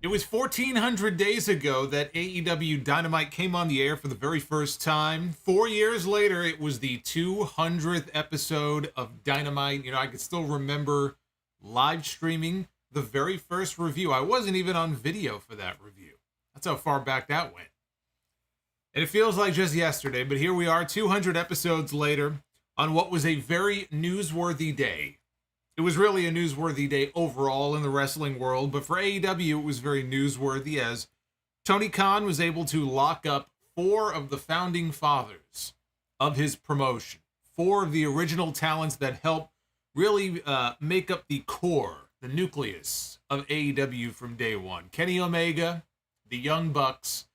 It was 1,400 days ago that AEW Dynamite came on the air for the very first time. 4 years later, it was the 200th episode of Dynamite. You know, I can still remember live streaming the very first review. I wasn't even on video for that review. That's how far back that went. And it feels like just yesterday, but here we are 200 episodes later on what was a very newsworthy day. It was really a newsworthy day overall in the wrestling world, but for AEW, it was very newsworthy as Tony Khan was able to lock up 4 of the founding fathers of his promotion. 4 of the original talents that helped really make up the core, the nucleus of AEW from day one. Kenny Omega, the Young Bucks,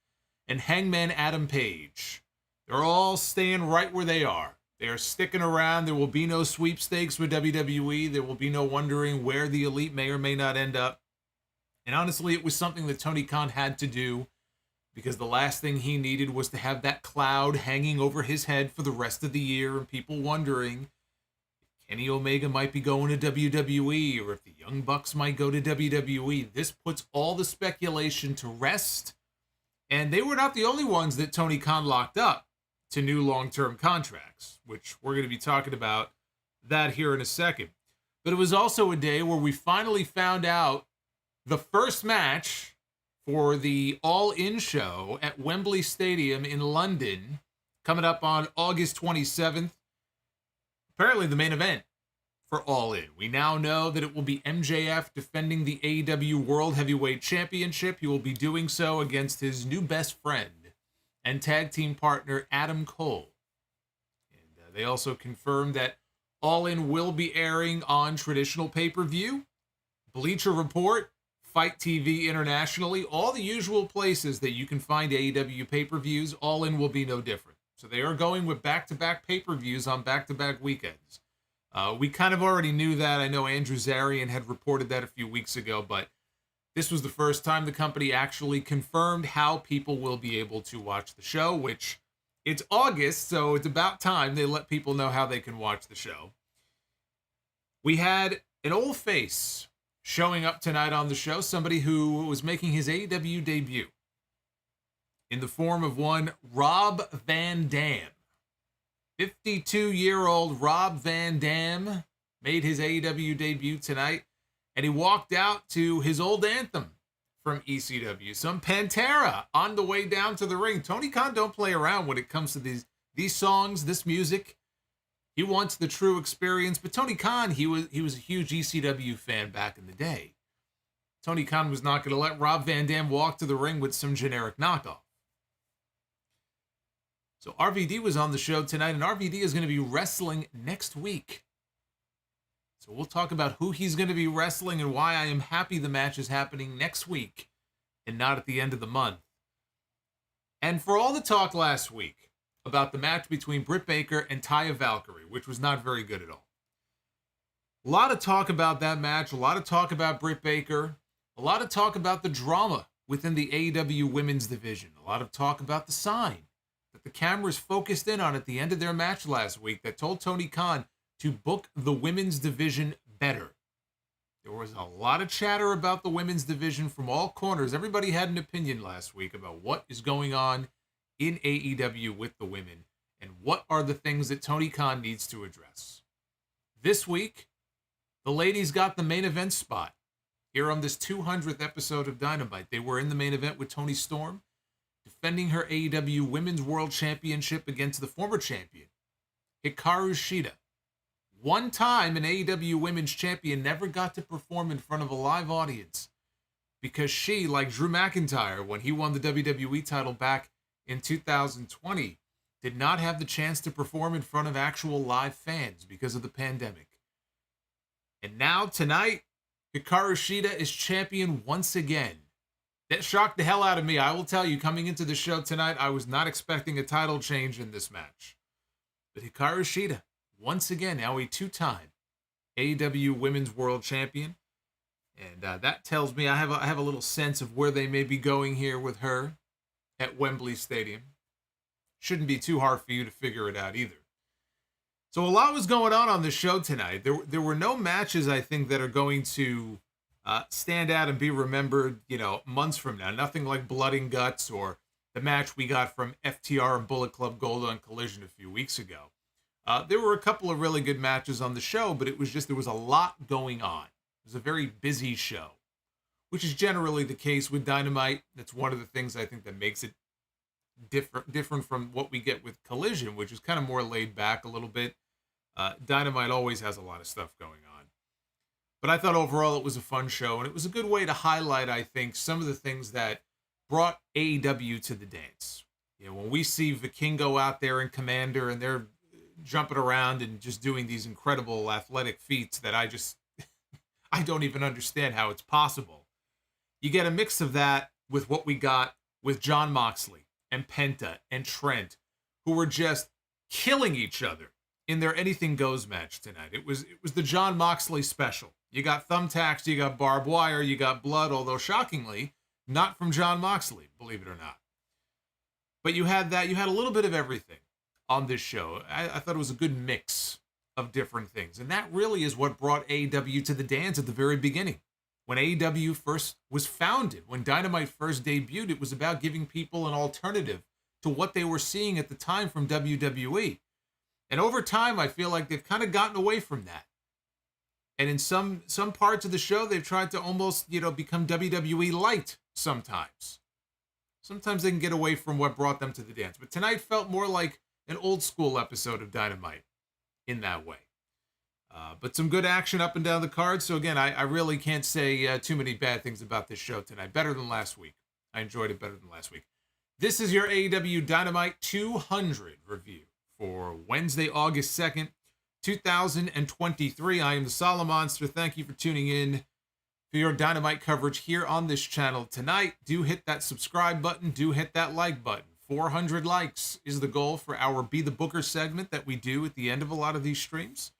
and Hangman Adam Page. They're all staying right where they are. They're sticking around. There will be no sweepstakes with WWE. There will be no wondering where the Elite may or may not end up. And honestly, it was something that Tony Khan had to do because the last thing he needed was to have that cloud hanging over his head for the rest of the year and people wondering if Kenny Omega might be going to WWE or if the Young Bucks might go to WWE. This puts all the speculation to rest. And they were not the only ones that Tony Khan locked up to new long-term contracts, which we're going to be talking about that here in a second. But it was also a day where we finally found out the first match for the All In show at Wembley Stadium in London, coming up on August 27th. Apparently the main event for All In. We now know that it will be MJF defending the AEW World Heavyweight Championship. He will be doing so against his new best friend and tag team partner Adam Cole. And they also confirmed that All In will be airing on traditional pay-per-view, Bleacher Report, Fight TV internationally, all the usual places that you can find AEW pay-per-views. All In will be no different. So they are going with back-to-back pay-per-views on back-to-back weekends. We kind of already knew that. I know Andrew Zarian had reported that a few weeks ago, but this was the first time the company actually confirmed how people will be able to watch the show, which it's August, so it's about time they let people know how they can watch the show. We had an old face showing up tonight on the show, somebody who was making his AEW debut in the form of one Rob Van Dam. 52-year-old Rob Van Dam made his AEW debut tonight. And he walked out to his old anthem from ECW, some Pantera, on the way down to the ring. Tony Khan don't play around when it comes to these songs, this music. He wants the true experience. But Tony Khan, he was a huge ECW fan back in the day. Tony Khan was not going to let Rob Van Dam walk to the ring with some generic knockoff. So RVD was on the show tonight, and RVD is going to be wrestling next week. So we'll talk about who he's going to be wrestling and why I am happy the match is happening next week and not at the end of the month. And for all the talk last week about the match between Britt Baker and Taya Valkyrie, which was not very good at all. A lot of talk about that match, a lot of talk about Britt Baker, a lot of talk about the drama within the AEW women's division, a lot of talk about the sign that the cameras focused in on at the end of their match last week that told Tony Khan to book the women's division better. There was a lot of chatter about the women's division from all corners. Everybody had an opinion last week about what is going on in AEW with the women and what are the things that Tony Khan needs to address. This week, the ladies got the main event spot here on this 200th episode of Dynamite. They were in the main event with Toni Storm, defending her AEW Women's World Championship against the former champion, Hikaru Shida. One time, an AEW Women's Champion never got to perform in front of a live audience because she, like Drew McIntyre, when he won the WWE title back in 2020, did not have the chance to perform in front of actual live fans because of the pandemic. And now, tonight, Hikaru Shida is champion once again. That shocked the hell out of me. I will tell you, coming into the show tonight, I was not expecting a title change in this match. But Hikaru Shida, once again, now a 2-time AEW Women's World Champion. And that tells me I have a little sense of where they may be going here with her at Wembley Stadium. Shouldn't be too hard for you to figure it out either. So a lot was going on this show tonight. There were no matches, I think, that are going to stand out and be remembered, months from now. Nothing like Blood and Guts or the match we got from FTR and Bullet Club Gold on Collision a few weeks ago. There were a couple of really good matches on the show, but it was just, there was a lot going on. It was a very busy show, which is generally the case with Dynamite. That's one of the things I think that makes it different from what we get with Collision, which is kind of more laid back a little bit. Dynamite always has a lot of stuff going on. But I thought overall it was a fun show, and it was a good way to highlight, I think, some of the things that brought AEW to the dance. When we see Vikingo out there and Komander, and they're jumping around and just doing these incredible athletic feats that I don't even understand how it's possible. You get a mix of that with what we got with Jon Moxley and Penta and Trent, who were just killing each other in their Anything Goes match tonight. It was the Jon Moxley special. You got thumbtacks, you got barbed wire, you got blood, although shockingly, not from Jon Moxley, believe it or not. But you had a little bit of everything on this show. I thought it was a good mix of different things. And that really is what brought AEW to the dance at the very beginning. When AEW first was founded, when Dynamite first debuted, it was about giving people an alternative to what they were seeing at the time from WWE. And over time, I feel like they've kind of gotten away from that. And in some parts of the show, they've tried to almost, become WWE light sometimes. Sometimes they can get away from what brought them to the dance. But tonight felt more like an old school episode of Dynamite in that way. But some good action up and down the card. So again, I really can't say too many bad things about this show tonight. Better than last week. I enjoyed it better than last week. This is your AEW Dynamite 200 review for Wednesday, August 2nd, 2023. I am the Solomonster. Thank you for tuning in for your Dynamite coverage here on this channel tonight. Do hit that subscribe button. Do hit that like button. 400 likes is the goal for our Be the Booker segment that we do at the end of a lot of these streams.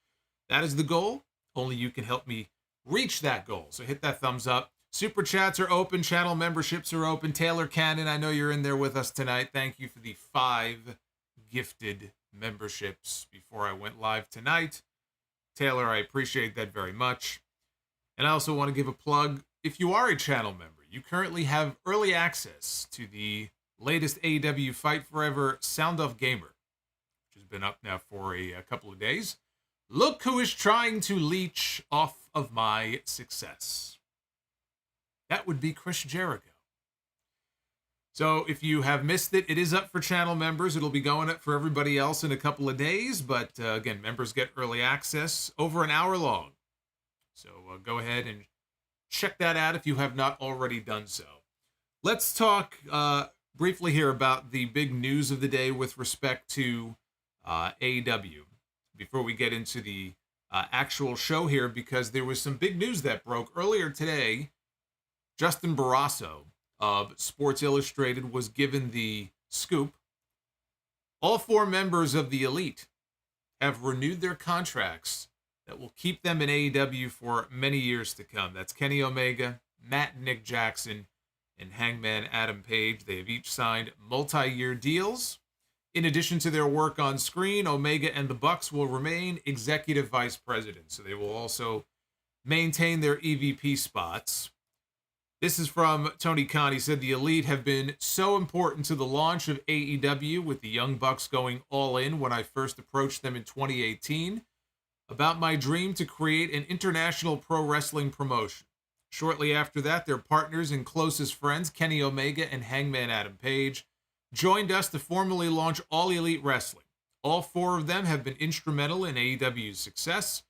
That is the goal. Only you can help me reach that goal. So hit that thumbs up. Super chats are open. Channel memberships are open. Taylor Cannon, I know you're in there with us tonight. Thank you for the 5 gifted memberships before I went live tonight. Taylor, I appreciate that very much. And I also want to give a plug. If you are a channel member, you currently have early access to the latest AEW Fight Forever Sound Off Gamer, which has been up now for a couple of days. Look who is trying to leech off of my success. That would be Chris Jericho. So if you have missed it, it is up for channel members. It'll be going up for everybody else in a couple of days. But again, members get early access over an hour long. So go ahead and check that out if you have not already done so. Let's talk briefly here about the big news of the day with respect to AEW. Before we get into the actual show here, because there was some big news that broke earlier today. Justin Barrasso of Sports Illustrated was given the scoop. All 4 members of the Elite have renewed their contracts that will keep them in AEW for many years to come. That's Kenny Omega, Matt and Nick Jackson, and Hangman Adam Page. They have each signed multi-year deals. In addition to their work on screen, Omega and the Bucks will remain executive vice presidents, so they will also maintain their EVP spots. This is from Tony Khan. He said, the Elite have been so important to the launch of AEW, with the Young Bucks going all in when I first approached them in 2018, about my dream to create an international pro wrestling promotion. Shortly after that, their partners and closest friends, Kenny Omega and Hangman Adam Page, joined us to formally launch All Elite Wrestling. All 4 of them have been instrumental in AEW's success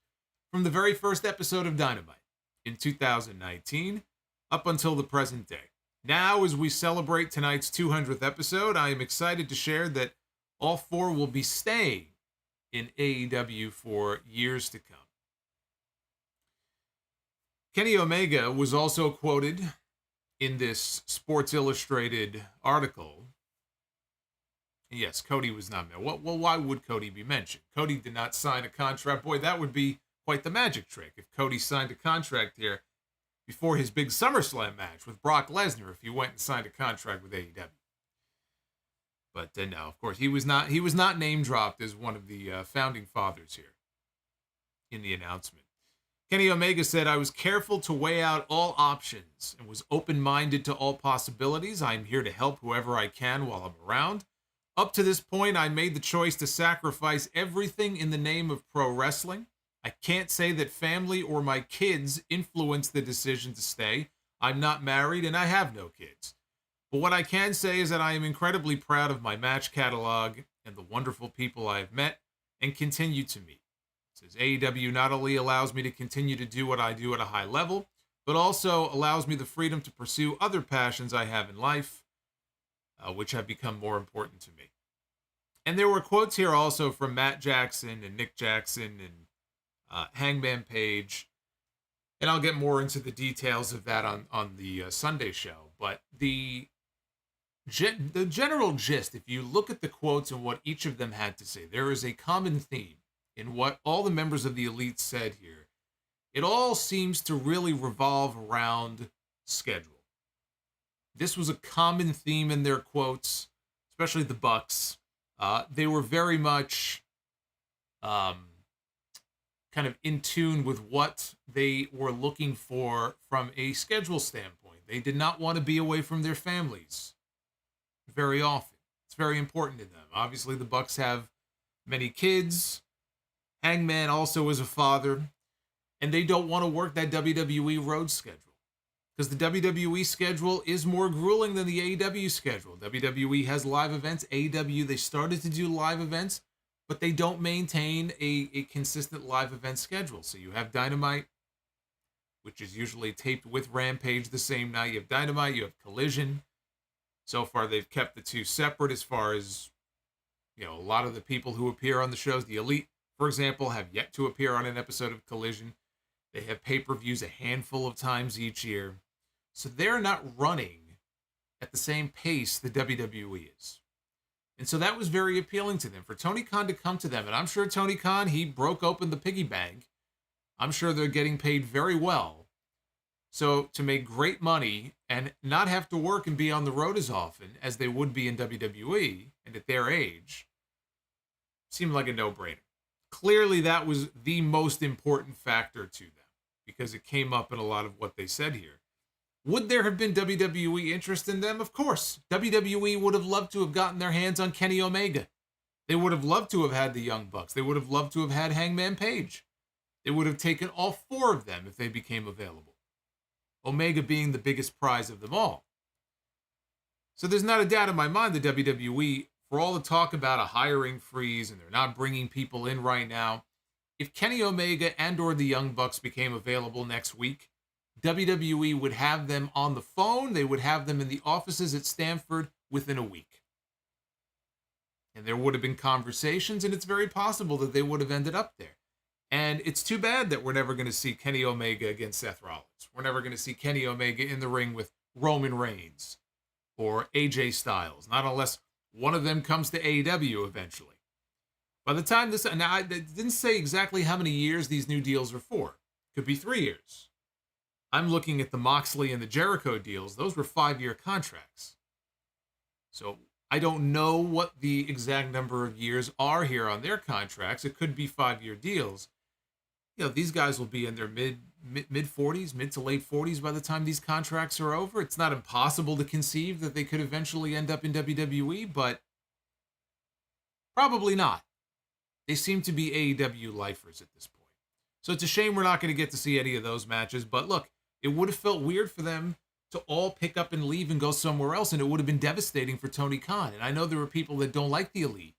from the very first episode of Dynamite in 2019 up until the present day. Now, as we celebrate tonight's 200th episode, I am excited to share that all 4 will be staying in AEW for years to come. Kenny Omega was also quoted in this Sports Illustrated article. Yes, Cody was not mentioned. Well, why would Cody be mentioned? Cody did not sign a contract. Boy, that would be quite the magic trick if Cody signed a contract here before his big SummerSlam match with Brock Lesnar, if he went and signed a contract with AEW. But no, of course, he was not name dropped as one of the founding fathers here in the announcement. Kenny Omega said, I was careful to weigh out all options and was open-minded to all possibilities. I'm here to help whoever I can while I'm around. Up to this point, I made the choice to sacrifice everything in the name of pro wrestling. I can't say that family or my kids influenced the decision to stay. I'm not married and I have no kids. But what I can say is that I am incredibly proud of my match catalog and the wonderful people I have met and continue to meet. It says AEW not only allows me to continue to do what I do at a high level, but also allows me the freedom to pursue other passions I have in life, which have become more important to me. And there were quotes here also from Matt Jackson and Nick Jackson and Hangman Page. And I'll get more into the details of that on the Sunday show. But the general gist, if you look at the quotes and what each of them had to say, there is a common theme in what all the members of the Elite said here. It all seems to really revolve around schedule. This was a common theme in their quotes, especially the Bucks. They were very much kind of in tune with what they were looking for from a schedule standpoint. They did not want to be away from their families very often. It's very important to them. Obviously, the Bucks have many kids. Hangman also is a father. And they don't want to work that WWE road schedule. Because the WWE schedule is more grueling than the AEW schedule. WWE has live events. AEW, they started to do live events, but they don't maintain a consistent live event schedule. So you have Dynamite, which is usually taped with Rampage the same night. You have Dynamite, you have Collision. So far, they've kept the two separate as far as, a lot of the people who appear on the shows. The Elite, for example, have yet to appear on an episode of Collision. They have pay-per-views a handful of times each year. So they're not running at the same pace the WWE is. And so that was very appealing to them. For Tony Khan to come to them, and I'm sure Tony Khan, he broke open the piggy bank. I'm sure they're getting paid very well. So to make great money and not have to work and be on the road as often as they would be in WWE and at their age, seemed like a no-brainer. Clearly that was the most important factor to them because it came up in a lot of what they said here. Would there have been WWE interest in them? Of course. WWE would have loved to have gotten their hands on Kenny Omega. They would have loved to have had the Young Bucks. They would have loved to have had Hangman Page. They would have taken all four of them if they became available. Omega being the biggest prize of them all. So there's not a doubt in my mind that WWE, for all the talk about a hiring freeze and they're not bringing people in right now, if Kenny Omega and or the Young Bucks became available next week, WWE would have them on the phone. They would have them in the offices at Stanford within a week. And there would have been conversations, and it's very possible that they would have ended up there. And it's too bad that we're never going to see Kenny Omega against Seth Rollins. We're never going to see Kenny Omega in the ring with Roman Reigns or AJ Styles, not unless one of them comes to AEW eventually. By the time this, now I didn't say exactly how many years these new deals are for. Could be 3 years. I'm looking at the Moxley and the Jericho deals. Those were 5-year contracts. So I don't know what the exact number of years are here on their contracts. It could be 5-year deals. These guys will be in their mid 40s, mid to late 40s by the time these contracts are over. It's not impossible to conceive that they could eventually end up in WWE, but probably not. They seem to be AEW lifers at this point. So it's a shame we're not going to get to see any of those matches. But look, it would have felt weird for them to all pick up and leave and go somewhere else, and it would have been devastating for Tony Khan. And I know there are people that don't like the Elite.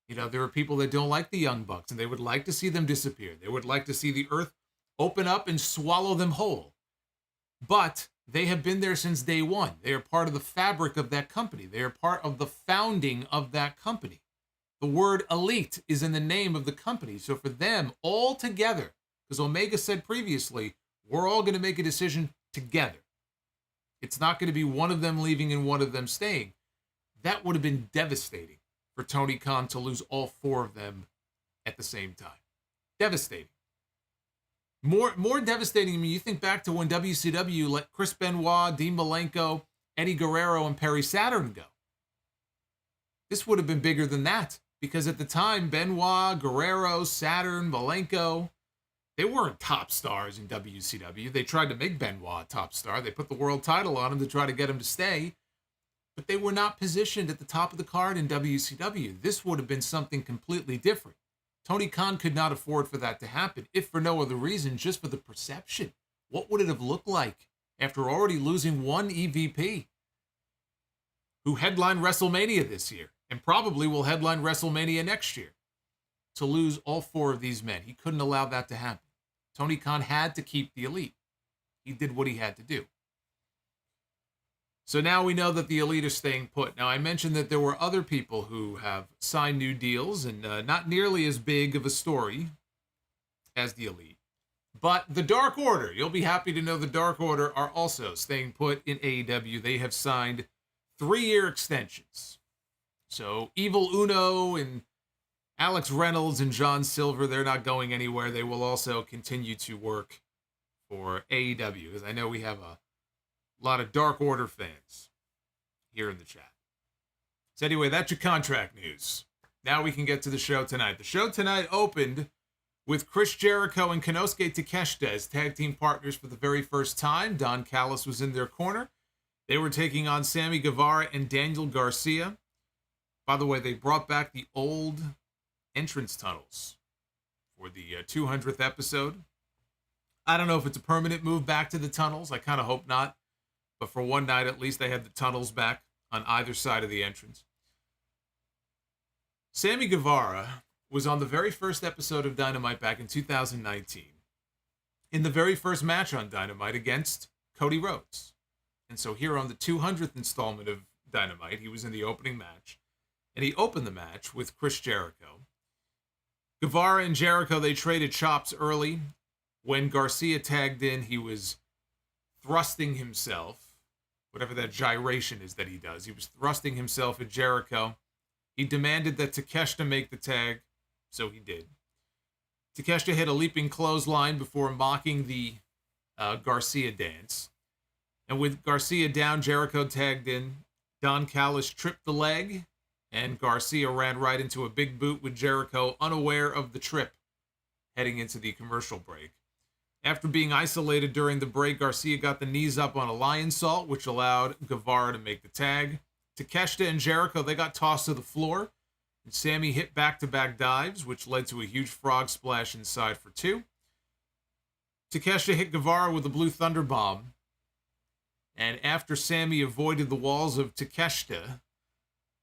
There are people that don't like the Young Bucks, and they would like to see them disappear. They would like to see the earth open up and swallow them whole. But they have been there since day one. They are part of the fabric of that company. They are part of the founding of that company. The word Elite is in the name of the company. So for them, all together, because Omega said previously, we're all going to make a decision together. It's not going to be one of them leaving and one of them staying. That would have been devastating for Tony Khan to lose all 4 of them at the same time. Devastating. More devastating. I mean, you think back to when WCW let Chris Benoit, Dean Malenko, Eddie Guerrero, and Perry Saturn go. This would have been bigger than that because at the time, Benoit, Guerrero, Saturn, Malenko, They weren't top stars in WCW. They tried to make Benoit a top star. They put the world title on him to try to get him to stay. But they were not positioned at the top of the card in WCW. This would have been something completely different. Tony Khan could not afford for that to happen, if for no other reason, just for the perception. What would it have looked like after already losing one EVP who headlined WrestleMania this year and probably will headline WrestleMania next year? To lose all four of these men, he couldn't allow that to happen. Tony Khan had to keep the Elite. He did what he had to do. So now we know that the Elite are staying put. Now, I mentioned that there were other people who have signed new deals and not nearly as big of a story as the Elite. But the Dark Order, you'll be happy to know the Dark Order are also staying put in AEW. They have signed 3-year extensions. So Evil Uno and Alex Reynolds and John Silver, they're not going anywhere. They will also continue to work for AEW, because I know we have a lot of Dark Order fans here in the chat. So anyway, that's your contract news. Now we can get to the show tonight. The show tonight opened with Chris Jericho and Konosuke Takeshita as tag team partners for the very first time. Don Callis was in their corner. They were taking on Sammy Guevara and Daniel Garcia. By the way, they brought back the old entrance tunnels for the 200th episode. I don't know if it's a permanent move back to the tunnels. I kind of hope not. But for one night, at least, they had the tunnels back on either side of the entrance. Sammy Guevara was on the very first episode of Dynamite back in 2019. In the very first match on Dynamite against Cody Rhodes. And so here on the 200th installment of Dynamite, he was in the opening match. And he opened the match with Chris Jericho. Guevara and Jericho, they traded chops early. When Garcia tagged in, he was thrusting himself, whatever that gyration is that he does. He was thrusting himself at Jericho. He demanded that Takeshita make the tag, so he did. Takeshita hit a leaping clothesline before mocking the Garcia dance. And with Garcia down, Jericho tagged in. Don Callis tripped the leg, and Garcia ran right into a big boot with Jericho, unaware of the trip, heading into the commercial break. After being isolated during the break, Garcia got the knees up on a lion salt, which allowed Guevara to make the tag. Takeshita and Jericho, they got tossed to the floor, and Sammy hit back-to-back dives, which led to a huge frog splash inside for 2. Takeshita hit Guevara with a blue thunder bomb, and after Sammy avoided the walls of Takeshita,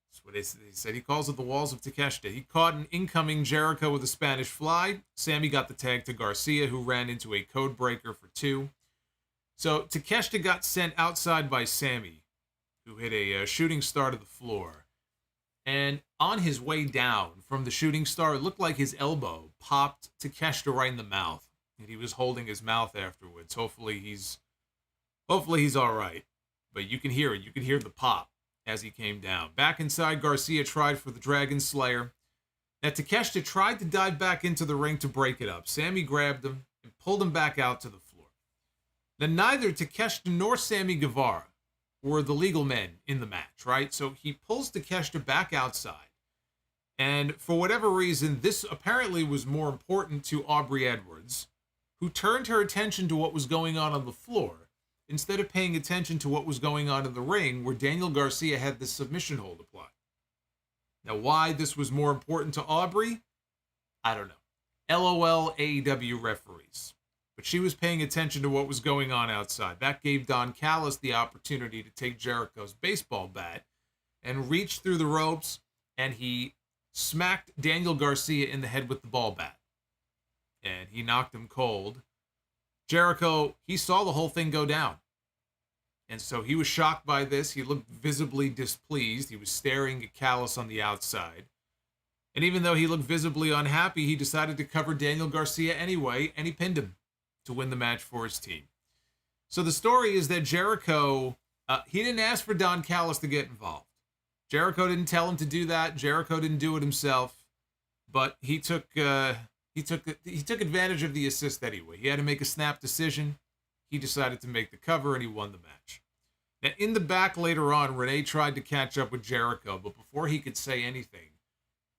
that's what he said, he calls it the walls of Takeshita, he caught an incoming Jericho with a Spanish fly. Sammy got the tag to Garcia, who ran into a code breaker for 2. So Takeshita got sent outside by Sammy, who hit a shooting star to the floor. And on his way down from the shooting star, it looked like his elbow popped Takeshita right in the mouth. And he was holding his mouth afterwards. Hopefully he's all right. But you can hear it. You can hear the pop as he came down. Back inside, Garcia tried for the Dragon Slayer. Now, Takeshita tried to dive back into the ring to break it up. Sammy grabbed him and pulled him back out to the floor. Now, neither Takeshita nor Sammy Guevara were the legal men in the match, right? So he pulls Takeshita back outside. And for whatever reason, this apparently was more important to Aubrey Edwards, who turned her attention to what was going on the floor, instead of paying attention to what was going on in the ring, where Daniel Garcia had the submission hold applied. Now, why this was more important to Aubrey, I don't know. LOL AEW referees. But she was paying attention to what was going on outside. That gave Don Callis the opportunity to take Jericho's baseball bat and reach through the ropes, and he smacked Daniel Garcia in the head with the ball bat. And he knocked him cold. Jericho, he saw the whole thing go down. And so he was shocked by this. He looked visibly displeased. He was staring at Callis on the outside. And even though he looked visibly unhappy, he decided to cover Daniel Garcia anyway, and he pinned him to win the match for his team. So the story is that Jericho, he didn't ask for Don Callis to get involved. Jericho didn't tell him to do that. Jericho didn't do it himself. But he took advantage of the assist anyway. He had to make a snap decision. He decided to make the cover, and he won the match. Now, in the back later on, Renee tried to catch up with Jericho, but before he could say anything,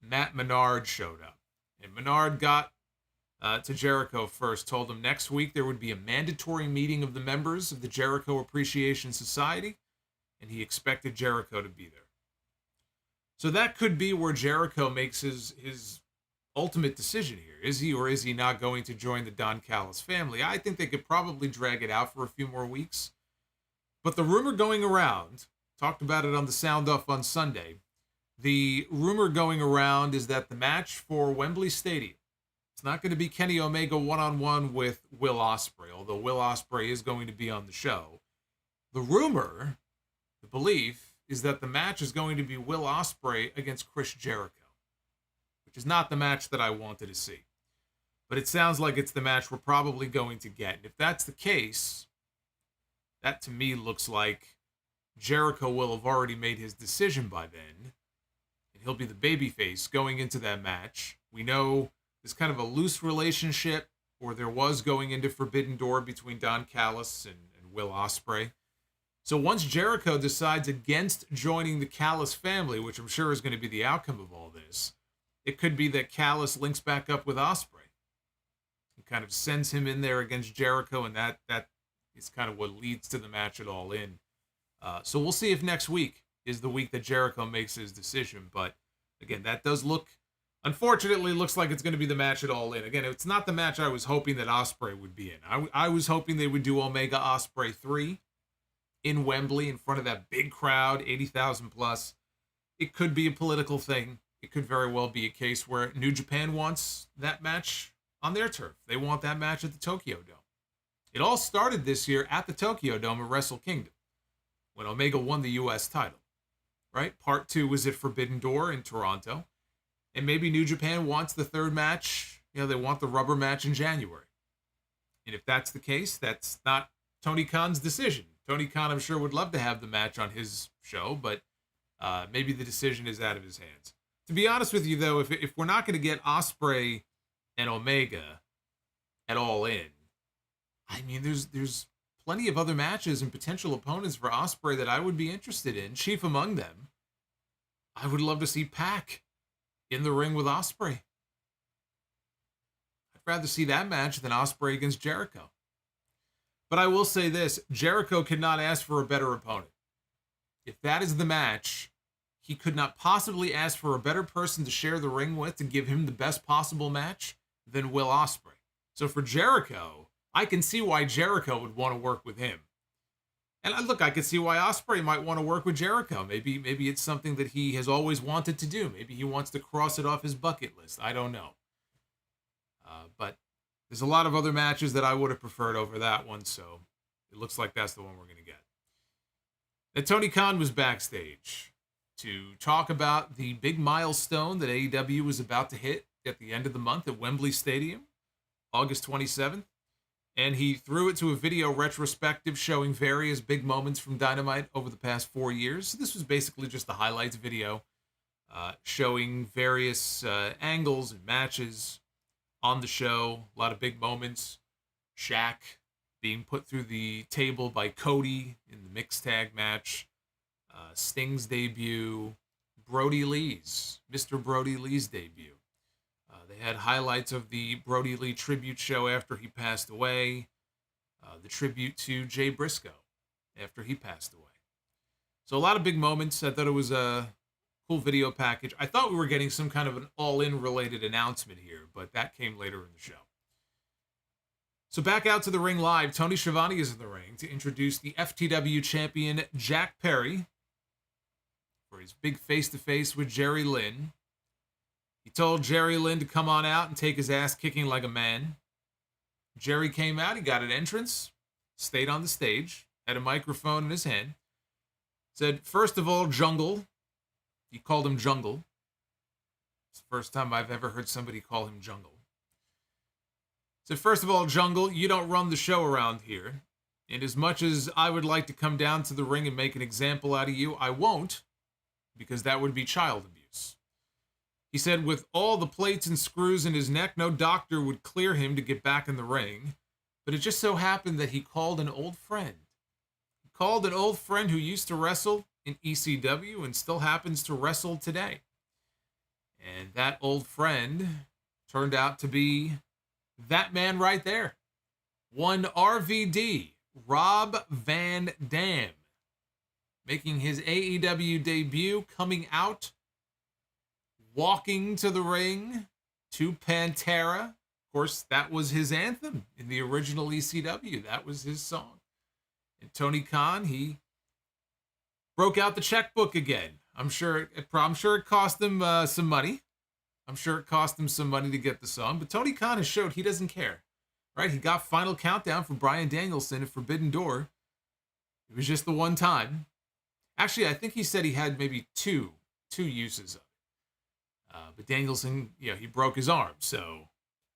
Matt Menard showed up. And Menard got to Jericho first, told him next week there would be a mandatory meeting of the members of the Jericho Appreciation Society, and he expected Jericho to be there. So that could be where Jericho makes his ultimate decision here. Is he or is he not going to join the Don Callis family? I think they could probably drag it out for a few more weeks. But the rumor going around, talked about it on the Sound Off on Sunday, the rumor going around is that the match for Wembley Stadium, it's not going to be Kenny Omega one-on-one with Will Ospreay, although Will Ospreay is going to be on the show. The rumor, the belief, is that the match is going to be Will Ospreay against Chris Jericho, which is not the match that I wanted to see. But it sounds like it's the match we're probably going to get. And if that's the case, that to me looks like Jericho will have already made his decision by then, and he'll be the babyface going into that match. We know there's kind of a loose relationship, or there was going into Forbidden Door between Don Callis and Will Ospreay. So once Jericho decides against joining the Callis family, which I'm sure is going to be the outcome of all this, it could be that Callis links back up with Ospreay and kind of sends him in there against Jericho, and that is kind of what leads to the match at All In. So we'll see if next week is the week that Jericho makes his decision. But again, that does unfortunately, looks like it's going to be the match at All In. Again, it's not the match I was hoping that Ospreay would be in. I was hoping they would do Omega Ospreay 3 in Wembley in front of that big crowd, 80,000 plus. It could be a political thing. It could very well be a case where New Japan wants that match on their turf. They want that match at the Tokyo Dome. It all started this year at the Tokyo Dome at Wrestle Kingdom when Omega won the U.S. title, right? Part 2 was at Forbidden Door in Toronto. And maybe New Japan wants the third match. They want the rubber match in January. And if that's the case, that's not Tony Khan's decision. Tony Khan, I'm sure, would love to have the match on his show, but maybe the decision is out of his hands. To be honest with you, though, if we're not going to get Ospreay and Omega at All In, I mean, there's plenty of other matches and potential opponents for Ospreay that I would be interested in. Chief among them, I would love to see Pac in the ring with Ospreay. I'd rather see that match than Ospreay against Jericho. But I will say this, Jericho could not ask for a better opponent. If that is the match, he could not possibly ask for a better person to share the ring with to give him the best possible match than Will Ospreay. So for Jericho, I can see why Jericho would want to work with him. And look, I could see why Ospreay might want to work with Jericho. Maybe it's something that he has always wanted to do. Maybe he wants to cross it off his bucket list. I don't know. But there's a lot of other matches that I would have preferred over that one, so it looks like that's the one we're going to get. And Tony Khan was backstage to talk about the big milestone that AEW was about to hit at the end of the month at Wembley Stadium, August 27th. And he threw it to a video retrospective showing various big moments from Dynamite over the past 4 years. So this was basically just the highlights video showing various angles and matches on the show. A lot of big moments. Shaq being put through the table by Cody in the mixed tag match. Sting's debut. Mr. Brody Lee's debut. They had highlights of the Brody Lee tribute show after he passed away. The tribute to Jay Briscoe after he passed away. So a lot of big moments. I thought it was a cool video package. I thought we were getting some kind of an all-in related announcement here, but that came later in the show. So back out to the ring live. Tony Schiavone is in the ring to introduce the FTW champion Jack Perry for his big face-to-face with Jerry Lynn. He told Jerry Lynn to come on out and take his ass kicking like a man. Jerry came out, he got an entrance, stayed on the stage, had a microphone in his hand, said, first of all, Jungle. He called him Jungle. It's the first time I've ever heard somebody call him Jungle. Said, first of all, Jungle, you don't run the show around here. And as much as I would like to come down to the ring and make an example out of you, I won't, because that would be child abuse. He said with all the plates and screws in his neck, no doctor would clear him to get back in the ring. But it just so happened that he called an old friend. He called an old friend who used to wrestle in ECW and still happens to wrestle today. And that old friend turned out to be That man right there. One RVD, Rob Van Dam, making his AEW debut, coming out, walking to the ring to Pantera. Of course, that was his anthem in the original ECW. That was his song. And Tony Khan, he broke out the checkbook again. I'm sure it cost him some money. I'm sure it cost him some money to get the song. But Tony Khan has showed he doesn't care. Right? He got Final Countdown for Bryan Danielson at Forbidden Door. It was just the one time. Actually, I think he said he had maybe two uses of it. But Danielson, he broke his arm. So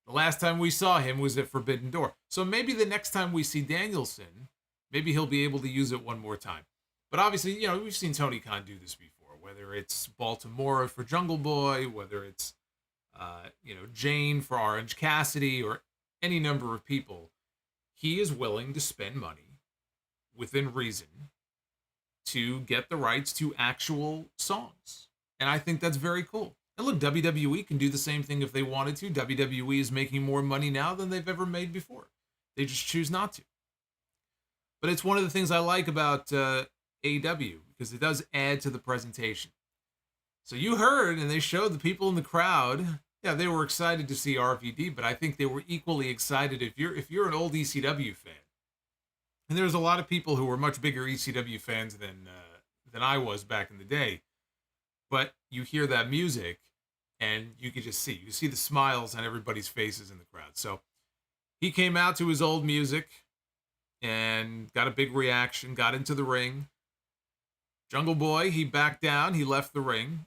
the last time we saw him was at Forbidden Door. So maybe the next time we see Danielson, maybe he'll be able to use it one more time. But obviously, we've seen Tony Khan do this before, whether it's Baltimore for Jungle Boy, whether it's, Jane for Orange Cassidy, or any number of people. He is willing to spend money within reason to get the rights to actual songs. And I think that's very cool. And look, WWE can do the same thing if they wanted to. WWE is making more money now than they've ever made before. They just choose not to. But it's one of the things I like about AEW, because it does add to the presentation. So you heard, and they showed the people in the crowd. Yeah, they were excited to see RVD, but I think they were equally excited if you're an old ECW fan. And there's a lot of people who were much bigger ECW fans than I was back in the day. But you hear that music, and you can just see the smiles on everybody's faces in the crowd. So he came out to his old music and got a big reaction, got into the ring. Jungle Boy, he backed down, he left the ring.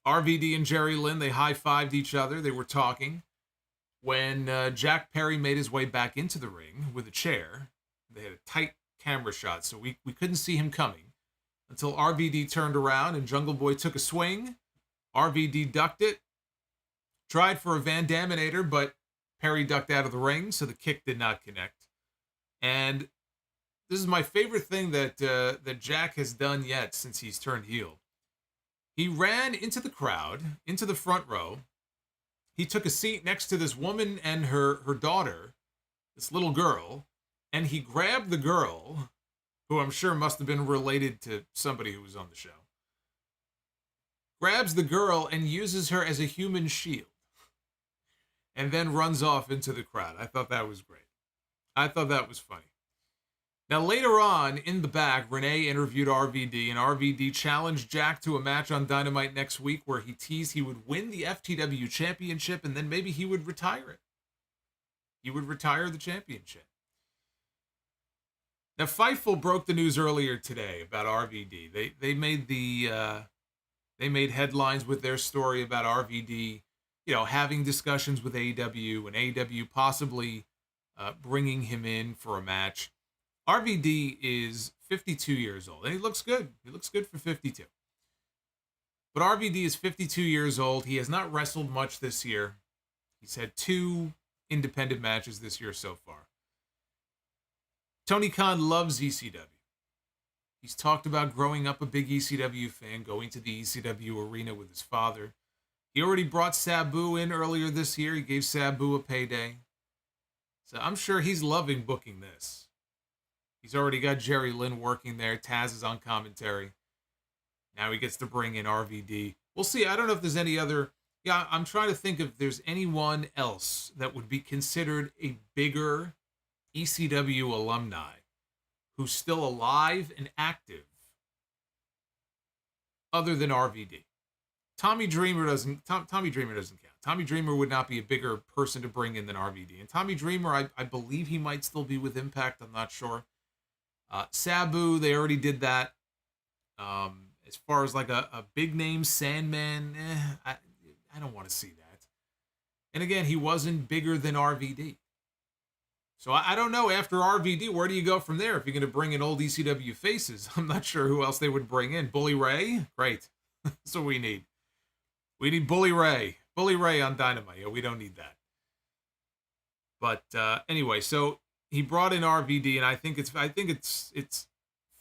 RVD and Jerry Lynn, they high-fived each other. They were talking. When Jack Perry made his way back into the ring with a chair, they had a tight camera shot, so we couldn't see him coming until RVD turned around and Jungle Boy took a swing. RVD ducked it, tried for a Van Daminator, but Perry ducked out of the ring, so the kick did not connect. And this is my favorite thing that Jack has done yet since he's turned heel. He ran into the crowd, into the front row. He took a seat next to this woman and her daughter, this little girl, and he grabbed the girl, who I'm sure must have been related to somebody who was on the show, grabs the girl and uses her as a human shield, and then runs off into the crowd. I thought that was great. I thought that was funny. Now, later on, in the back, Renee interviewed RVD, and RVD challenged Jack to a match on Dynamite next week where he teased he would win the FTW championship, and then maybe he would retire it. He would retire the championship. Now, Fightful broke the news earlier today about RVD. They made headlines with their story about RVD, having discussions with AEW, and AEW possibly bringing him in for a match. RVD is 52 years old, and he looks good. He looks good for 52. But RVD is 52 years old. He has not wrestled much this year. He's had 2 independent matches this year so far. Tony Khan loves ECW. He's talked about growing up a big ECW fan, going to the ECW arena with his father. He already brought Sabu in earlier this year. He gave Sabu a payday. So I'm sure he's loving booking this. He's already got Jerry Lynn working there. Taz is on commentary. Now he gets to bring in RVD. We'll see. I don't know if there's any other... Yeah, I'm trying to think if there's anyone else that would be considered a bigger ECW alumni who's still alive and active other than RVD. Tommy Dreamer doesn't count. Tommy Dreamer would not be a bigger person to bring in than RVD. And Tommy Dreamer, I believe he might still be with Impact. I'm not sure. Sabu, they already did that. As far as like a big name Sandman, I don't want to see that. And again, he wasn't bigger than RVD. So I don't know, after RVD, where do you go from there if you're going to bring in old ECW faces? I'm not sure who else they would bring in. Bully Ray? Great. That's what we need. We need Bully Ray. Bully Ray on Dynamite. Yeah, we don't need that. But anyway, so he brought in RVD, and I think it's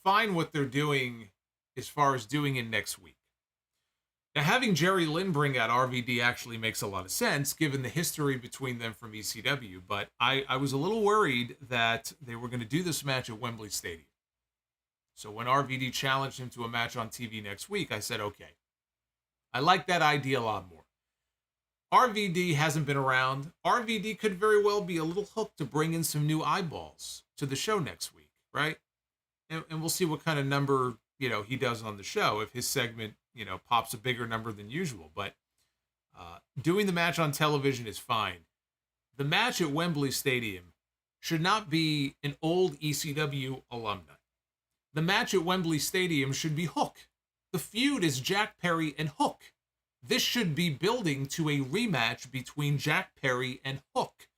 fine what they're doing as far as doing it next week. Now, having Jerry Lynn bring out RVD actually makes a lot of sense, given the history between them from ECW, but I was a little worried that they were going to do this match at Wembley Stadium. So when RVD challenged him to a match on TV next week, I said, okay, I like that idea a lot more. RVD hasn't been around. RVD could very well be a little hook to bring in some new eyeballs to the show next week, right? And we'll see what kind of number, he does on the show if his segment, pops a bigger number than usual. But doing the match on television is fine. The match at Wembley Stadium should not be an old ECW alumni. The match at Wembley Stadium should be Hook. The feud is Jack Perry and Hook. This should be building to a rematch between Jack Perry and Hook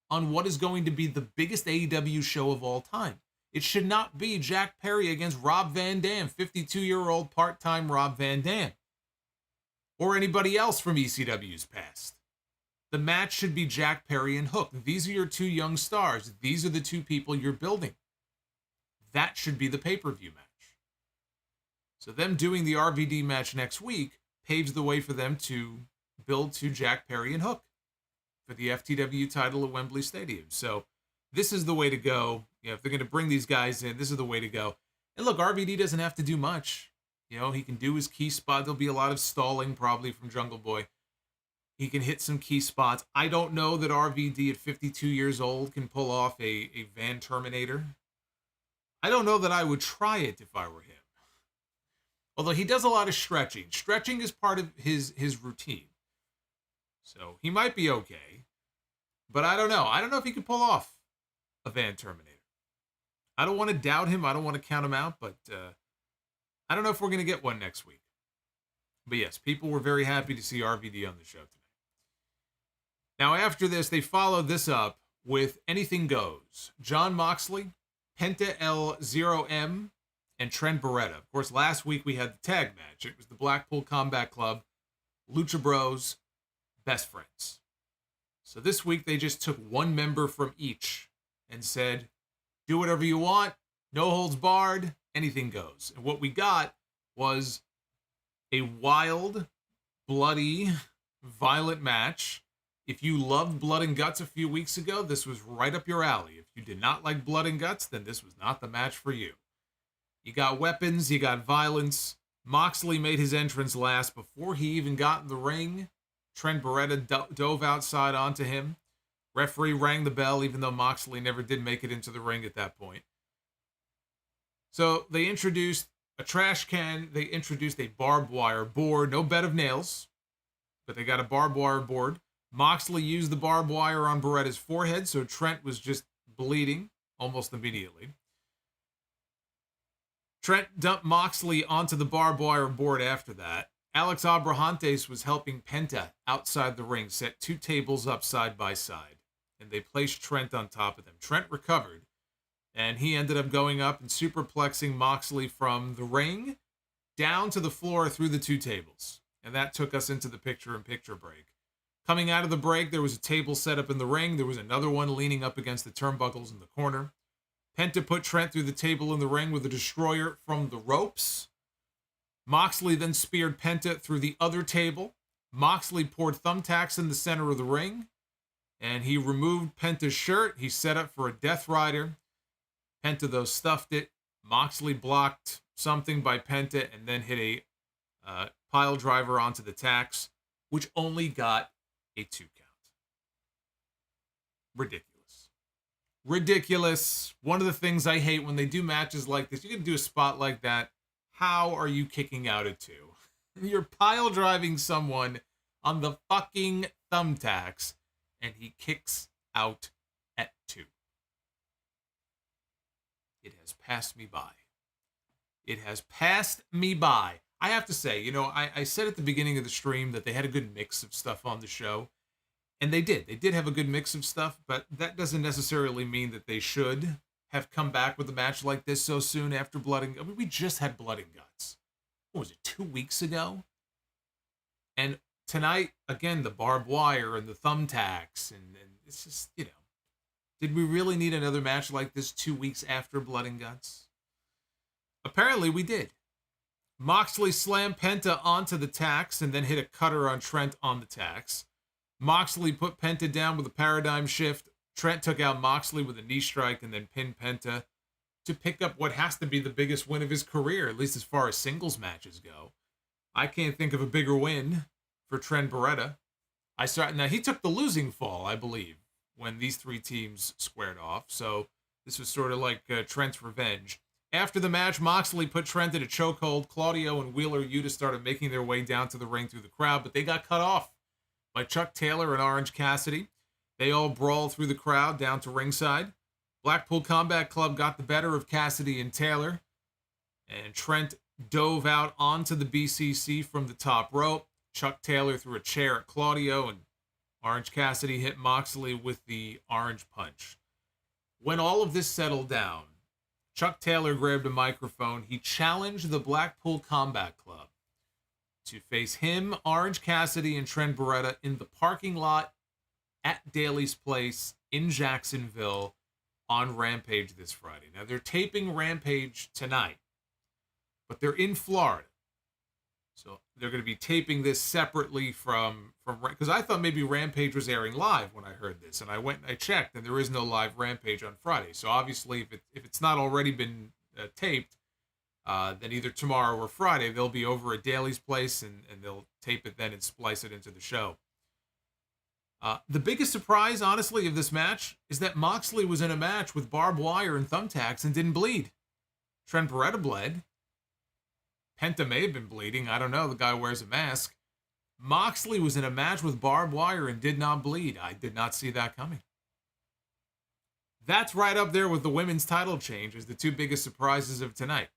on what is going to be the biggest AEW show of all time. It should not be Jack Perry against Rob Van Dam, 52-year-old part-time Rob Van Dam, or anybody else from ECW's past. The match should be Jack Perry and Hook. These are your two young stars. These are the two people you're building. That should be the pay-per-view match. So them doing the RVD match next week paves the way for them to build to Jack Perry and Hook for the FTW title at Wembley Stadium. So this is the way to go. If they're going to bring these guys in, this is the way to go. And look, RVD doesn't have to do much. He can do his key spot. There'll be a lot of stalling probably from Jungle Boy. He can hit some key spots. I don't know that RVD at 52 years old can pull off a Van Terminator. I don't know that I would try it if I were him. Although he does a lot of stretching. Stretching is part of his routine. So he might be okay. But I don't know. I don't know if he can pull off a Van Terminator. I don't want to doubt him. I don't want to count him out. But I don't know if we're going to get one next week. But yes, people were very happy to see RVD on the show today. Now after this, they followed this up with Anything Goes. Jon Moxley, Penta L0M, and Trent Beretta. Of course, last week we had the tag match. It was the Blackpool Combat Club, Lucha Bros, Best Friends. So this week they just took one member from each and said, do whatever you want, no holds barred, anything goes. And what we got was a wild, bloody, violent match. If you loved Blood and Guts a few weeks ago, this was right up your alley. If you did not like Blood and Guts, then this was not the match for you. You got weapons, you got violence. Moxley made his entrance last. Before he even got in the ring, Trent Beretta dove outside onto him. Referee rang the bell, even though Moxley never did make it into the ring at that point. So they introduced a trash can. They introduced a barbed wire board. No bed of nails, but they got a barbed wire board. Moxley used the barbed wire on Beretta's forehead, so Trent was just bleeding almost immediately. Trent dumped Moxley onto the barbed wire board after that. Alex Abrahantes was helping Penta outside the ring, set two tables up side by side, and they placed Trent on top of them. Trent recovered, and he ended up going up and superplexing Moxley from the ring down to the floor through the two tables. And that took us into the picture-in-picture break. Coming out of the break, there was a table set up in the ring. There was another one leaning up against the turnbuckles in the corner. Penta put Trent through the table in the ring with a destroyer from the ropes. Moxley then speared Penta through the other table. Moxley poured thumbtacks in the center of the ring, and he removed Penta's shirt. He set up for a Death Rider. Penta, though, stuffed it. Moxley blocked something by Penta and then hit a pile driver onto the tacks, which only got a 2 count. Ridiculous. One of the things I hate when they do matches like this, you're going to do a spot like that. How are you kicking out at 2? You're pile driving someone on the fucking thumbtacks, and he kicks out at 2. It has passed me by. It has passed me by. I have to say, I said at the beginning of the stream that they had a good mix of stuff on the show. And they did. They did have a good mix of stuff, but that doesn't necessarily mean that they should have come back with a match like this so soon after Blood and Guts. I mean, we just had Blood and Guts. What was it, 2 weeks ago? And tonight, again, the barbed wire and the thumbtacks, and it's just, did we really need another match like this 2 weeks after Blood and Guts? Apparently we did. Moxley slammed Penta onto the tacks and then hit a cutter on Trent on the tacks. Moxley put Penta down with a paradigm shift. Trent took out Moxley with a knee strike and then pinned Penta to pick up what has to be the biggest win of his career, at least as far as singles matches go. I can't think of a bigger win for Trent Beretta. Now, he took the losing fall, I believe, when these three teams squared off, so this was sort of like Trent's revenge. After the match, Moxley put Trent in a chokehold. Claudio and Wheeler Yuta started making their way down to the ring through the crowd, but they got cut off by Chuck Taylor and Orange Cassidy. They all brawled through the crowd down to ringside. Blackpool Combat Club got the better of Cassidy and Taylor, and Trent dove out onto the BCC from the top rope. Chuck Taylor threw a chair at Claudio, and Orange Cassidy hit Moxley with the orange punch. When all of this settled down, Chuck Taylor grabbed a microphone. He challenged the Blackpool Combat Club to face him, Orange Cassidy, and Trent Beretta in the parking lot at Daly's Place in Jacksonville on Rampage this Friday. Now, they're taping Rampage tonight, but they're in Florida. So they're going to be taping this separately from because I thought maybe Rampage was airing live when I heard this, and I went and I checked, and there is no live Rampage on Friday. So obviously, if it's not already been taped, then either tomorrow or Friday they'll be over at Daly's Place, and they'll tape it then and splice it into the show. The biggest surprise, honestly, of this match is that Moxley was in a match with barbed wire and thumbtacks and didn't bleed. Trent Beretta bled. Penta may have been bleeding. I don't know. The guy wears a mask. Moxley was in a match with barbed wire and did not bleed. I did not see that coming. That's right up there with the women's title change as the two biggest surprises of tonight.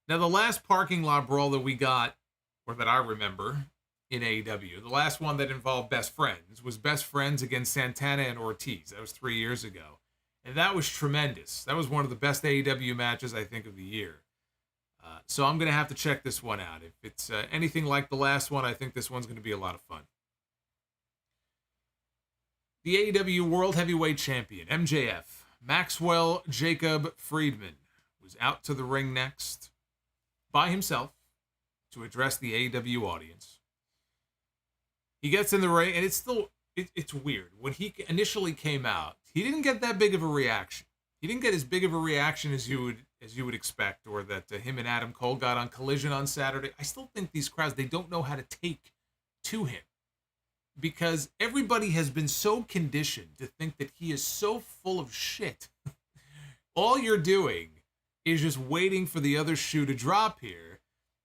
Now, the last parking lot brawl that we got, or that I remember, in AEW, the last one that involved best friends, was best friends against Santana and Ortiz. That was 3 years ago. And that was tremendous. That was one of the best AEW matches, I think, of the year. So I'm going to have to check this one out. If it's anything like the last one, I think this one's going to be a lot of fun. The AEW World Heavyweight Champion, MJF, Maxwell Jacob Friedman, was out to the ring next by himself to address the AEW audience. He gets in the ring, and it's weird. When he initially came out, he didn't get that big of a reaction. He didn't get as big of a reaction as you would expect, or that him and Adam Cole got on Collision on Saturday. I still think these crowds, they don't know how to take to him, because everybody has been so conditioned to think that he is so full of shit. All you're doing is just waiting for the other shoe to drop here,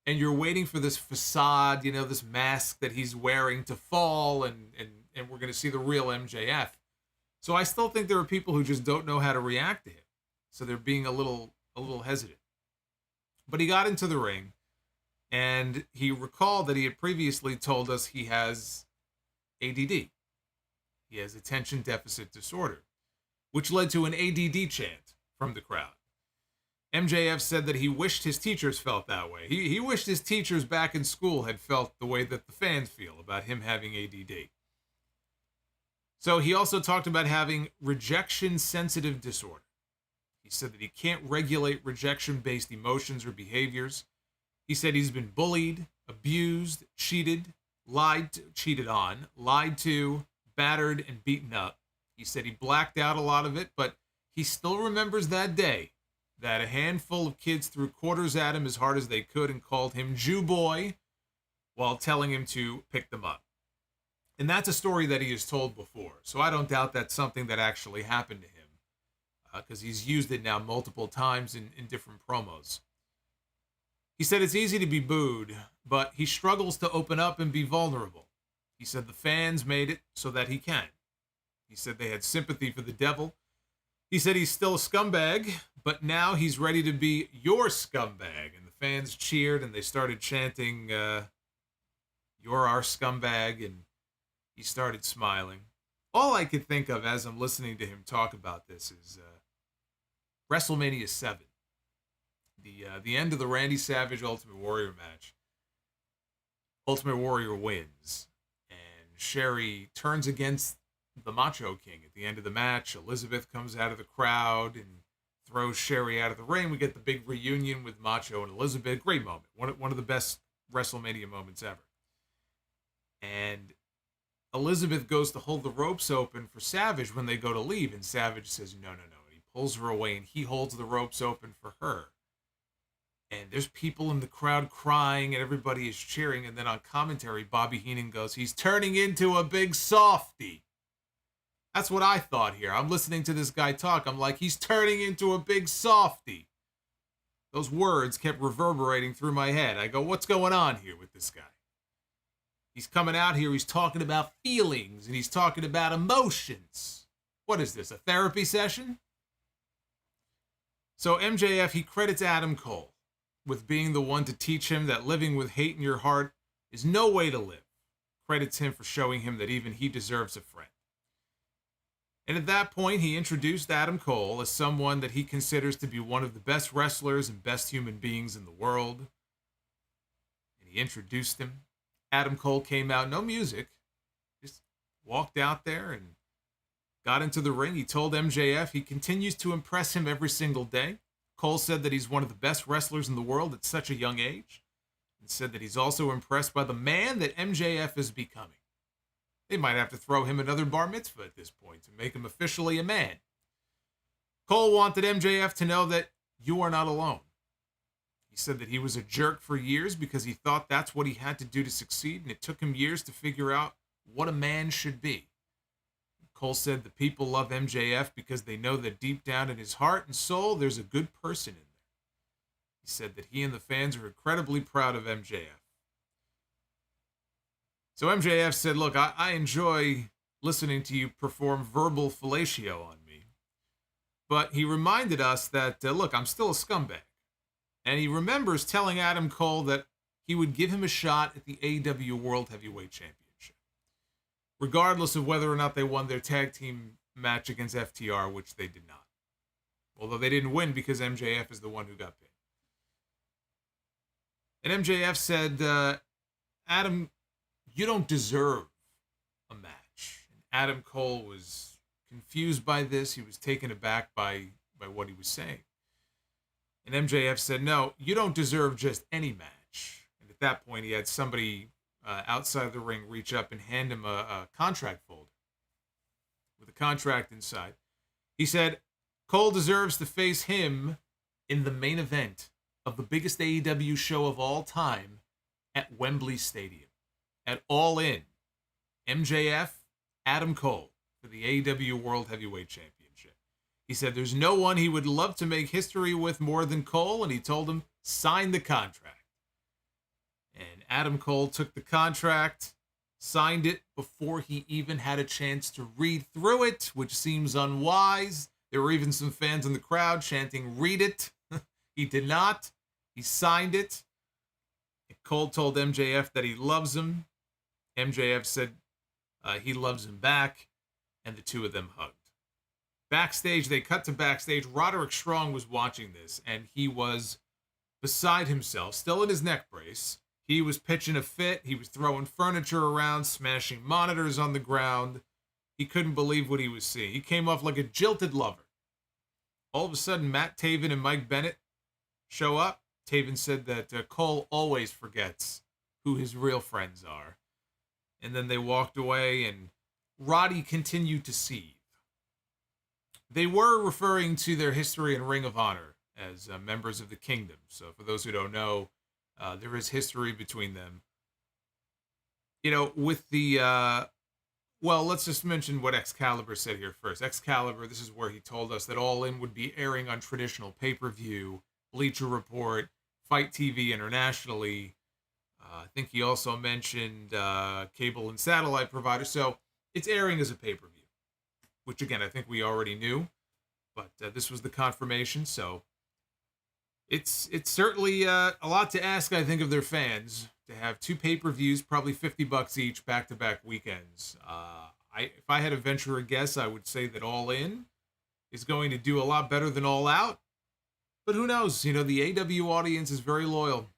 and you're waiting for this facade, this mask that he's wearing to fall, and we're going to see the real MJF. So I still think there are people who just don't know how to react to him. So they're being a little hesitant. But he got into the ring, and he recalled that he had previously told us he has ADD. He has attention deficit disorder, which led to an ADD chant from the crowd. MJF said that he wished his teachers felt that way. He wished his teachers back in school had felt the way that the fans feel about him having ADD. So he also talked about having rejection-sensitive disorder. He said that he can't regulate rejection-based emotions or behaviors. He said he's been bullied, abused, cheated on, lied to, battered, and beaten up. He said he blacked out a lot of it, but he still remembers that day that a handful of kids threw quarters at him as hard as they could and called him Jew Boy while telling him to pick them up. And that's a story that he has told before, so I don't doubt that's something that actually happened to him, because he's used it now multiple times in different promos. He said it's easy to be booed, but he struggles to open up and be vulnerable. He said the fans made it so that he can. He said they had sympathy for the devil. He said he's still a scumbag, but now he's ready to be your scumbag. And the fans cheered, and they started chanting, "You're our scumbag," and he started smiling. All I could think of as I'm listening to him talk about this is WrestleMania 7. The end of the Randy Savage Ultimate Warrior match. Ultimate Warrior wins, and Sherry turns against the Macho King at the end of the match. Elizabeth comes out of the crowd and throws Sherry out of the ring. We get the big reunion with Macho and Elizabeth. Great moment. One of the best WrestleMania moments ever. And Elizabeth goes to hold the ropes open for Savage when they go to leave, and Savage says, no. And he pulls her away, and he holds the ropes open for her. And there's people in the crowd crying, and everybody is cheering. And then on commentary, Bobby Heenan goes, he's turning into a big softy. That's what I thought here. I'm listening to this guy talk. I'm like, he's turning into a big softy. Those words kept reverberating through my head. I go, what's going on here with this guy? He's coming out here, he's talking about feelings, and he's talking about emotions. What is this, a therapy session? So MJF, he credits Adam Cole with being the one to teach him that living with hate in your heart is no way to live. Credits him for showing him that even he deserves a friend. And at that point, he introduced Adam Cole as someone that he considers to be one of the best wrestlers and best human beings in the world. And he introduced him. Adam Cole came out, no music, just walked out there and got into the ring. He told MJF he continues to impress him every single day. Cole said that he's one of the best wrestlers in the world at such a young age, and said that he's also impressed by the man that MJF is becoming. They might have to throw him another bar mitzvah at this point to make him officially a man. Cole wanted MJF to know that you are not alone. He said that he was a jerk for years because he thought that's what he had to do to succeed, and it took him years to figure out what a man should be. Cole said the people love MJF because they know that deep down in his heart and soul, there's a good person in there. He said that he and the fans are incredibly proud of MJF. So MJF said, look, I enjoy listening to you perform verbal fellatio on me. But he reminded us that, look, I'm still a scumbag. And he remembers telling Adam Cole that he would give him a shot at the AEW World Heavyweight Championship, regardless of whether or not they won their tag team match against FTR, which they did not. Although they didn't win because MJF is the one who got pinned. And MJF said, Adam, you don't deserve a match. And Adam Cole was confused by this. He was taken aback by what he was saying. And MJF said, no, you don't deserve just any match. And at that point, he had somebody outside the ring reach up and hand him a contract folder with a contract inside. He said, Cole deserves to face him in the main event of the biggest AEW show of all time at Wembley Stadium. At All In, MJF, Adam Cole for the AEW World Heavyweight Championship. He said there's no one he would love to make history with more than Cole, and he told him, sign the contract. And Adam Cole took the contract, signed it before he even had a chance to read through it, which seems unwise. There were even some fans in the crowd chanting, read it. He did not. He signed it. And Cole told MJF that he loves him. MJF said he loves him back, and the two of them hugged. Backstage, they cut to backstage. Roderick Strong was watching this, and he was beside himself, still in his neck brace. He was pitching a fit. He was throwing furniture around, smashing monitors on the ground. He couldn't believe what he was seeing. He came off like a jilted lover. All of a sudden, Matt Taven and Mike Bennett show up. Taven said that Cole always forgets who his real friends are. And then they walked away, and Roddy continued to seethe. They were referring to their history in Ring of Honor as members of the Kingdom. So for those who don't know, there is history between them. You know, with the, well, let's just mention what Excalibur said here first. Excalibur, this is where he told us that All In would be airing on traditional pay-per-view, Bleacher Report, Fight TV internationally. I think he also mentioned cable and satellite providers. So it's airing as a pay-per-view, which again, I think we already knew, but this was the confirmation. So it's certainly a lot to ask, I think, of their fans to have two pay-per-views, probably $50 each, back-to-back weekends. If I had to venture a guess, I would say that All In is going to do a lot better than All Out. But who knows? You know, the AEW audience is very loyal.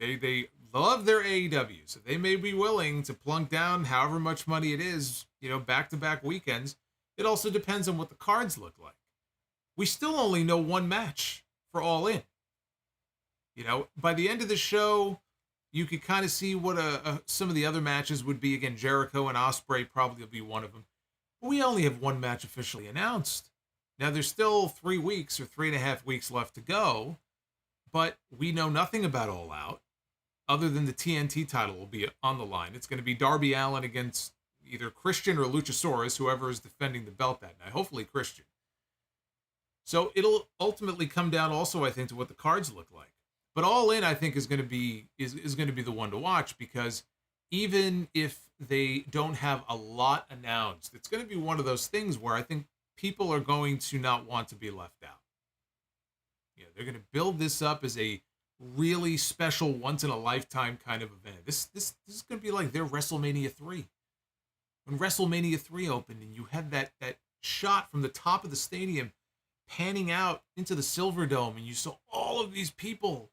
They love their AEW, so they may be willing to plunk down however much money it is, you know, back-to-back weekends. It also depends on what the cards look like. we still only know one match for All In. You know, by the end of the show, you could kind of see what some of the other matches would be. Again, Jericho and Ospreay probably will be one of them. But we only have one match officially announced. Now, there's still 3 weeks or 3.5 weeks left to go, but we know nothing about All Out other than the TNT title will be on the line. It's going to be Darby Allin against either Christian or Luchasaurus, whoever is defending the belt that night. Hopefully Christian. So it'll ultimately come down also, I think, to what the cards look like. But All In, I think, is going to be the one to watch, because even if they don't have a lot announced, it's going to be one of those things where I think people are going to not want to be left out. You know, they're going to build this up as a really special, once in a lifetime kind of event. This is going to be like their WrestleMania 3. When WrestleMania 3 opened and you had that shot from the top of the stadium panning out into the Silver Dome, and you saw all of these people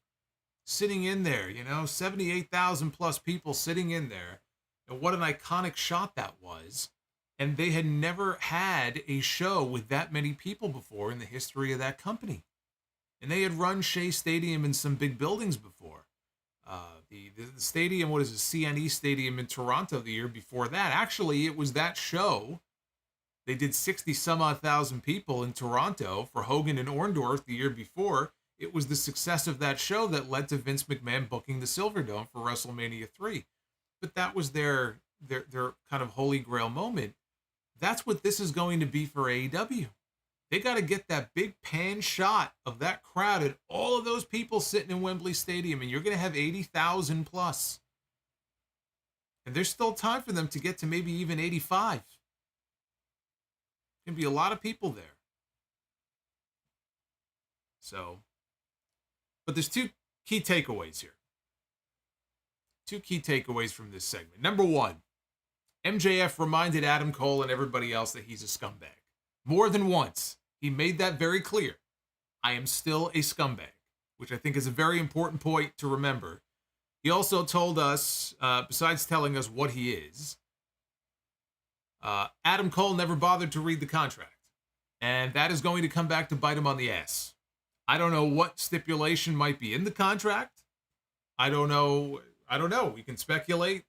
sitting in there, 78,000 plus people sitting in there. And what an iconic shot that was. And they had never had a show with that many people before in the history of that company. And they had run Shea Stadium in some big buildings before. The stadium, what is it, CNE Stadium in Toronto the year before that. Actually, it was that show. They did 60 some odd thousand people in Toronto for Hogan and Orndorff the year before. It was the success of that show that led to Vince McMahon booking the Silverdome for WrestleMania 3. But that was their kind of holy grail moment. That's what this is going to be for AEW. They got to get that big pan shot of that crowd and all of those people sitting in Wembley Stadium, and you're going to have 80,000 plus. And there's still time for them to get to maybe even 85. There's going to be a lot of people there. So, but there's two key takeaways here. Two key takeaways from this segment. Number one, MJF reminded Adam Cole and everybody else that he's a scumbag. More than once, he made that very clear. I am still a scumbag, which I think is a very important point to remember. He also told us, besides telling us what he is, Adam Cole never bothered to read the contract. And that is going to come back to bite him on the ass. I don't know what stipulation might be in the contract. I don't know. We can speculate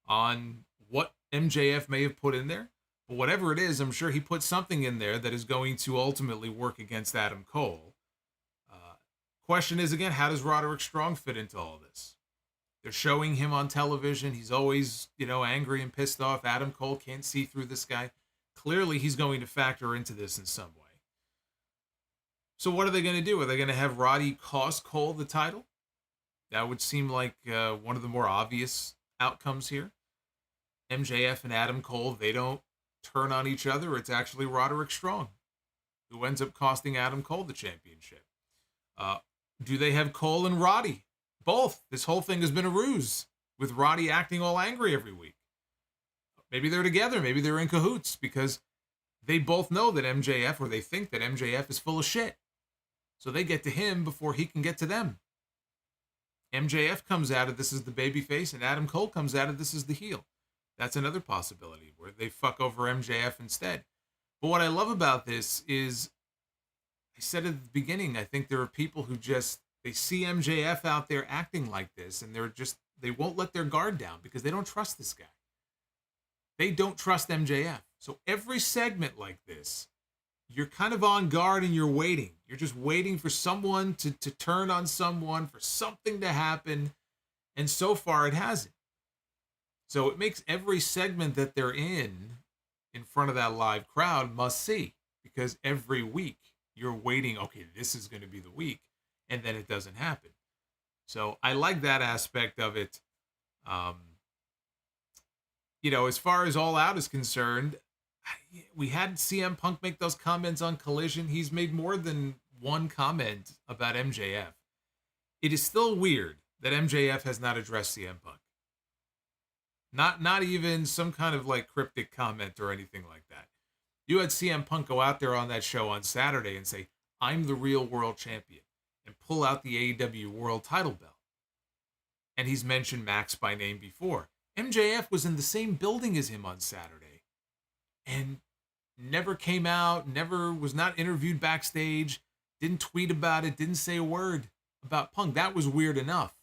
on what MJF may have put in there. But whatever it is, I'm sure he put something in there that is going to ultimately work against Adam Cole. Question is, again, how does Roderick Strong fit into all this? They're showing him on television. He's always, angry and pissed off. Adam Cole can't see through this guy. Clearly, he's going to factor into this in some way. So what are they going to do? Are they going to have Roddy cost Cole the title? That would seem like one of the more obvious outcomes here. MJF and Adam Cole, they don't turn on each other. It's actually Roderick Strong who ends up costing Adam Cole the championship. Do they have Cole and Roddy? Both. This whole thing has been a ruse, with Roddy acting all angry every week. Maybe they're together. Maybe they're in cahoots, because they both know that MJF, or they think that MJF is full of shit. So they get to him before he can get to them. MJF comes out of this as the babyface, and Adam Cole comes out of this as the heel. That's another possibility, where they fuck over MJF instead. But what I love about this is, I said at the beginning, I think there are people who they see MJF out there acting like this, and they won't let their guard down because they don't trust this guy. They don't trust MJF. So every segment like this, you're kind of on guard and you're waiting. You're just waiting for someone to turn on someone, for something to happen. And so far it hasn't. So it makes every segment that they're in front of that live crowd must see, because every week you're waiting, okay, this is going to be the week, and then it doesn't happen. So I like that aspect of it. As far as All Out is concerned, we had CM Punk make those comments on Collision. He's made more than one comment about MJF. It is still weird that MJF has not addressed CM Punk. Not even some kind of like cryptic comment or anything like that. You had CM Punk go out there on that show on Saturday and say, I'm the real world champion, and pull out the AEW world title belt. And he's mentioned Max by name before. MJF was in the same building as him on Saturday, and never came out, was not interviewed backstage, didn't tweet about it, didn't say a word about Punk. That was weird enough.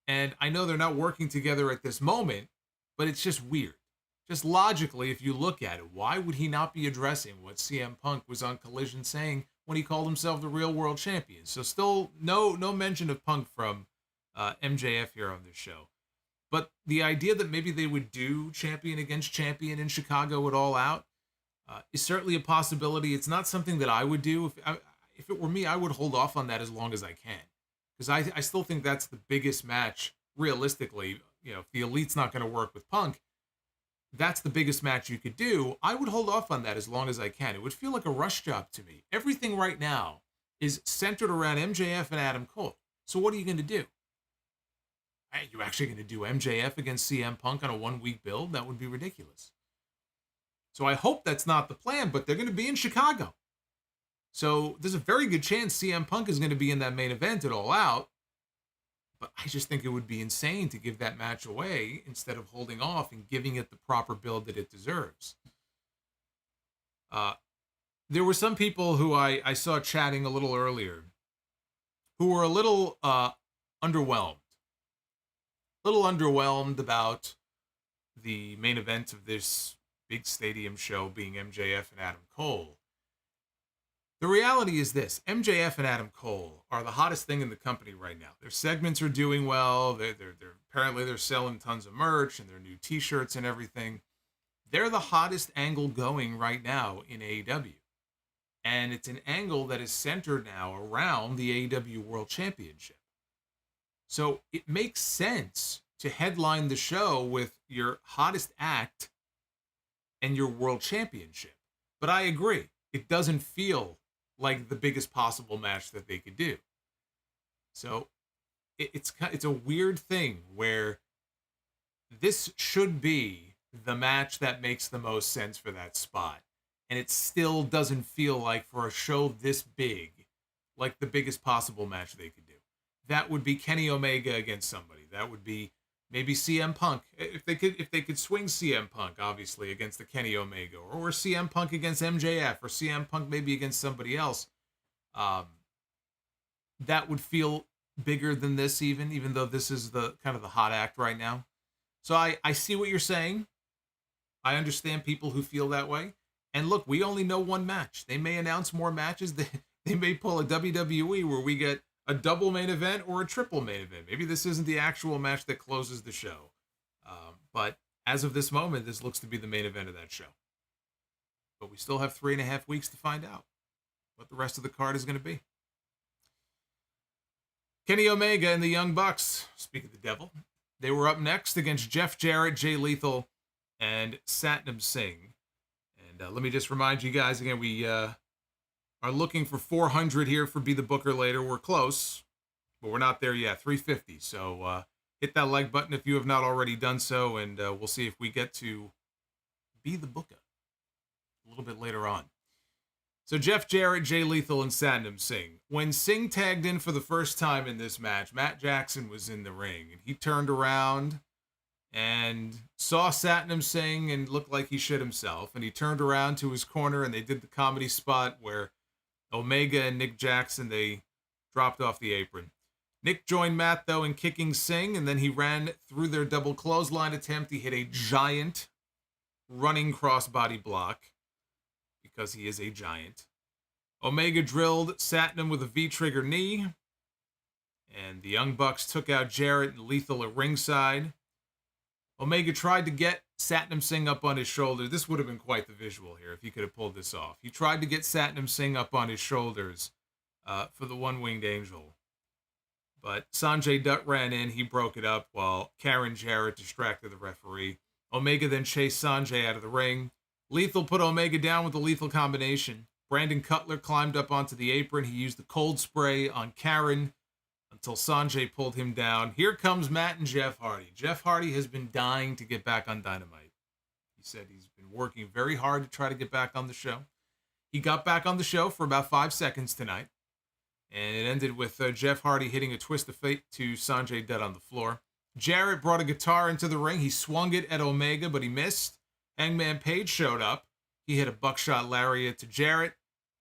And I know they're not working together at this moment, but it's just weird. Just logically, if you look at it, why would he not be addressing what CM Punk was on Collision saying when he called himself the real world champion? So still no mention of Punk from MJF here on this show. But the idea that maybe they would do champion against champion in Chicago at All Out is certainly a possibility. It's not something that I would do. If it were me, I would hold off on that as long as I can. Because I still think that's the biggest match, realistically. You know, if the Elite's not going to work with Punk, that's the biggest match you could do. I would hold off on that as long as I can. It would feel like a rush job to me. Everything right now is centered around MJF and Adam Cole. So what are you going to do? Are you actually going to do MJF against CM Punk on a 1-week build? That would be ridiculous. So I hope that's not the plan, but they're going to be in Chicago. So there's a very good chance CM Punk is going to be in that main event at All Out. But I just think it would be insane to give that match away instead of holding off and giving it the proper build that it deserves. There were some people who I saw chatting a little earlier who were a little underwhelmed. A little underwhelmed about the main event of this big stadium show being MJF and Adam Cole. The reality is this: MJF and Adam Cole are the hottest thing in the company right now. Their segments are doing well. They're apparently they're selling tons of merch and their new T-shirts and everything. They're the hottest angle going right now in AEW, and it's an angle that is centered now around the AEW World Championship. So it makes sense to headline the show with your hottest act and your World Championship. But I agree, it doesn't feel like the biggest possible match that they could do. So it's a weird thing where this should be the match that makes the most sense for that spot. And it still doesn't feel like, for a show this big, like the biggest possible match they could do. That would be Kenny Omega against somebody. That would be maybe CM Punk. If they could swing CM Punk, obviously, against the Kenny Omega, or CM Punk against MJF, or CM Punk maybe against somebody else, that would feel bigger than this, even though this is the kind of the hot act right now. So I see what you're saying. I understand people who feel that way. And look, we only know one match. They may announce more matches. They may pull a WWE where we get a double main event or a triple main event. Maybe this isn't the actual match that closes the show. But as of this moment, this looks to be the main event of that show. But we still have 3.5 weeks to find out what the rest of the card is going to be. Kenny Omega and the Young Bucks, speak of the devil, they were up next against Jeff Jarrett, Jay Lethal, and Satnam Singh. And let me just remind you guys again, we are looking for 400 here for Be the Booker later. We're close, but we're not there yet. 350. So hit that like button if you have not already done so, and we'll see if we get to Be the Booker a little bit later on. So Jeff Jarrett, Jay Lethal, and Satnam Singh. When Singh tagged in for the first time in this match, Matt Jackson was in the ring, and he turned around and saw Satnam Singh and looked like he shit himself, and he turned around to his corner, and they did the comedy spot where Omega and Nick Jackson, they dropped off the apron. Nick joined Matt, though, in kicking Singh, and then he ran through their double clothesline attempt. He hit a giant running crossbody block because he is a giant. Omega drilled Satnam with a V-trigger knee, and the Young Bucks took out Jarrett and Lethal at ringside. Omega tried to get Satnam Singh up on his shoulder. This would have been quite the visual here if he could have pulled this off. He tried to get Satnam Singh up on his shoulders for the One-Winged Angel. But Sanjay Dutt ran in. He broke it up while Karen Jarrett distracted the referee. Omega then chased Sanjay out of the ring. Lethal put Omega down with the lethal combination. Brandon Cutler climbed up onto the apron. He used the cold spray on Karen until Sanjay pulled him down. Here comes Matt and Jeff Hardy. Jeff Hardy has been dying to get back on Dynamite. He said he's been working very hard to try to get back on the show. He got back on the show for about 5 seconds tonight, and it ended with Jeff Hardy hitting a twist of fate to Sanjay Dutt on the floor. Jarrett brought a guitar into the ring. He swung it at Omega, but he missed. Hangman Page showed up. He hit a buckshot lariat to Jarrett.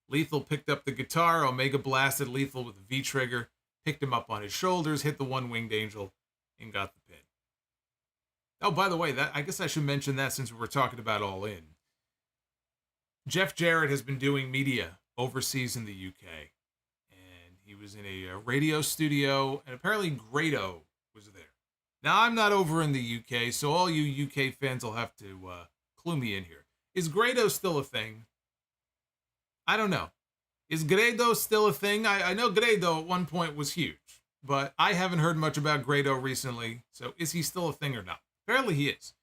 Lethal picked up the guitar. Omega blasted Lethal with a V-trigger, picked him up on his shoulders, hit the one-winged angel, and got the pin. Oh, by the way, I guess I should mention that since we were talking about All In. Jeff Jarrett has been doing media overseas in the UK. And he was in a radio studio, and apparently Grado was there. Now, I'm not over in the UK, so all you UK fans will have to clue me in here. Is Grado still a thing? I don't know. Is Grado still a thing? I know Grado at one point was huge, but I haven't heard much about Grado recently, so is he still a thing or not? Apparently he is.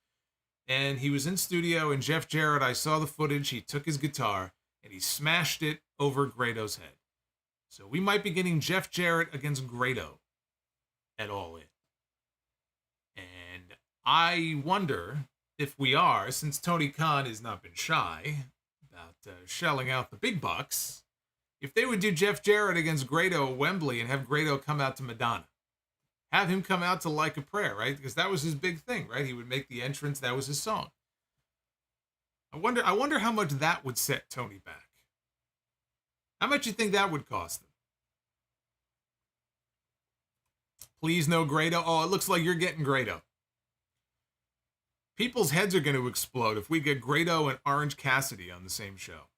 And he was in studio, and Jeff Jarrett, I saw the footage, he took his guitar, and he smashed it over Grado's head. So we might be getting Jeff Jarrett against Grado at All In. And I wonder if we are, since Tony Khan has not been shy about shelling out the big bucks, if they would do Jeff Jarrett against Grado at Wembley and have Grado come out to Madonna. Have him come out to Like a Prayer, right? Because that was his big thing, right? He would make the entrance. That was his song. I wonder how much that would set Tony back. How much you think that would cost him? Please no Grado. Oh, it looks like you're getting Grado. People's heads are going to explode if we get Grado and Orange Cassidy on the same show.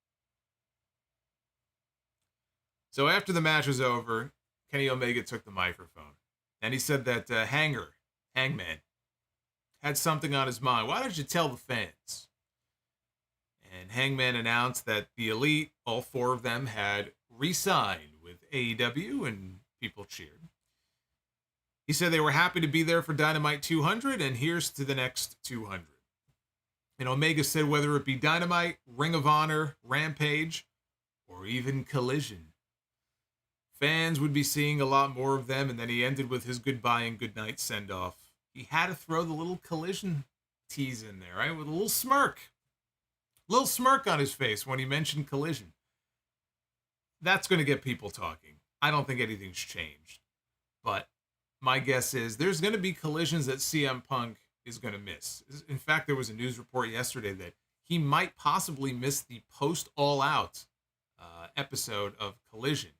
So after the match was over, Kenny Omega took the microphone. And he said that Hangman, had something on his mind. Why don't you tell the fans? And Hangman announced that the Elite, all four of them, had re-signed with AEW, and people cheered. He said they were happy to be there for Dynamite 200, and here's to the next 200. And Omega said whether it be Dynamite, Ring of Honor, Rampage, or even Collision, fans would be seeing a lot more of them, and then he ended with his goodbye and goodnight send-off. He had to throw the little Collision tease in there, right? With a little smirk. Little smirk on his face when he mentioned Collision. That's going to get people talking. I don't think anything's changed. But my guess is there's going to be collisions that CM Punk is going to miss. In fact, there was a news report yesterday that he might possibly miss the post-All Out episode of Collision.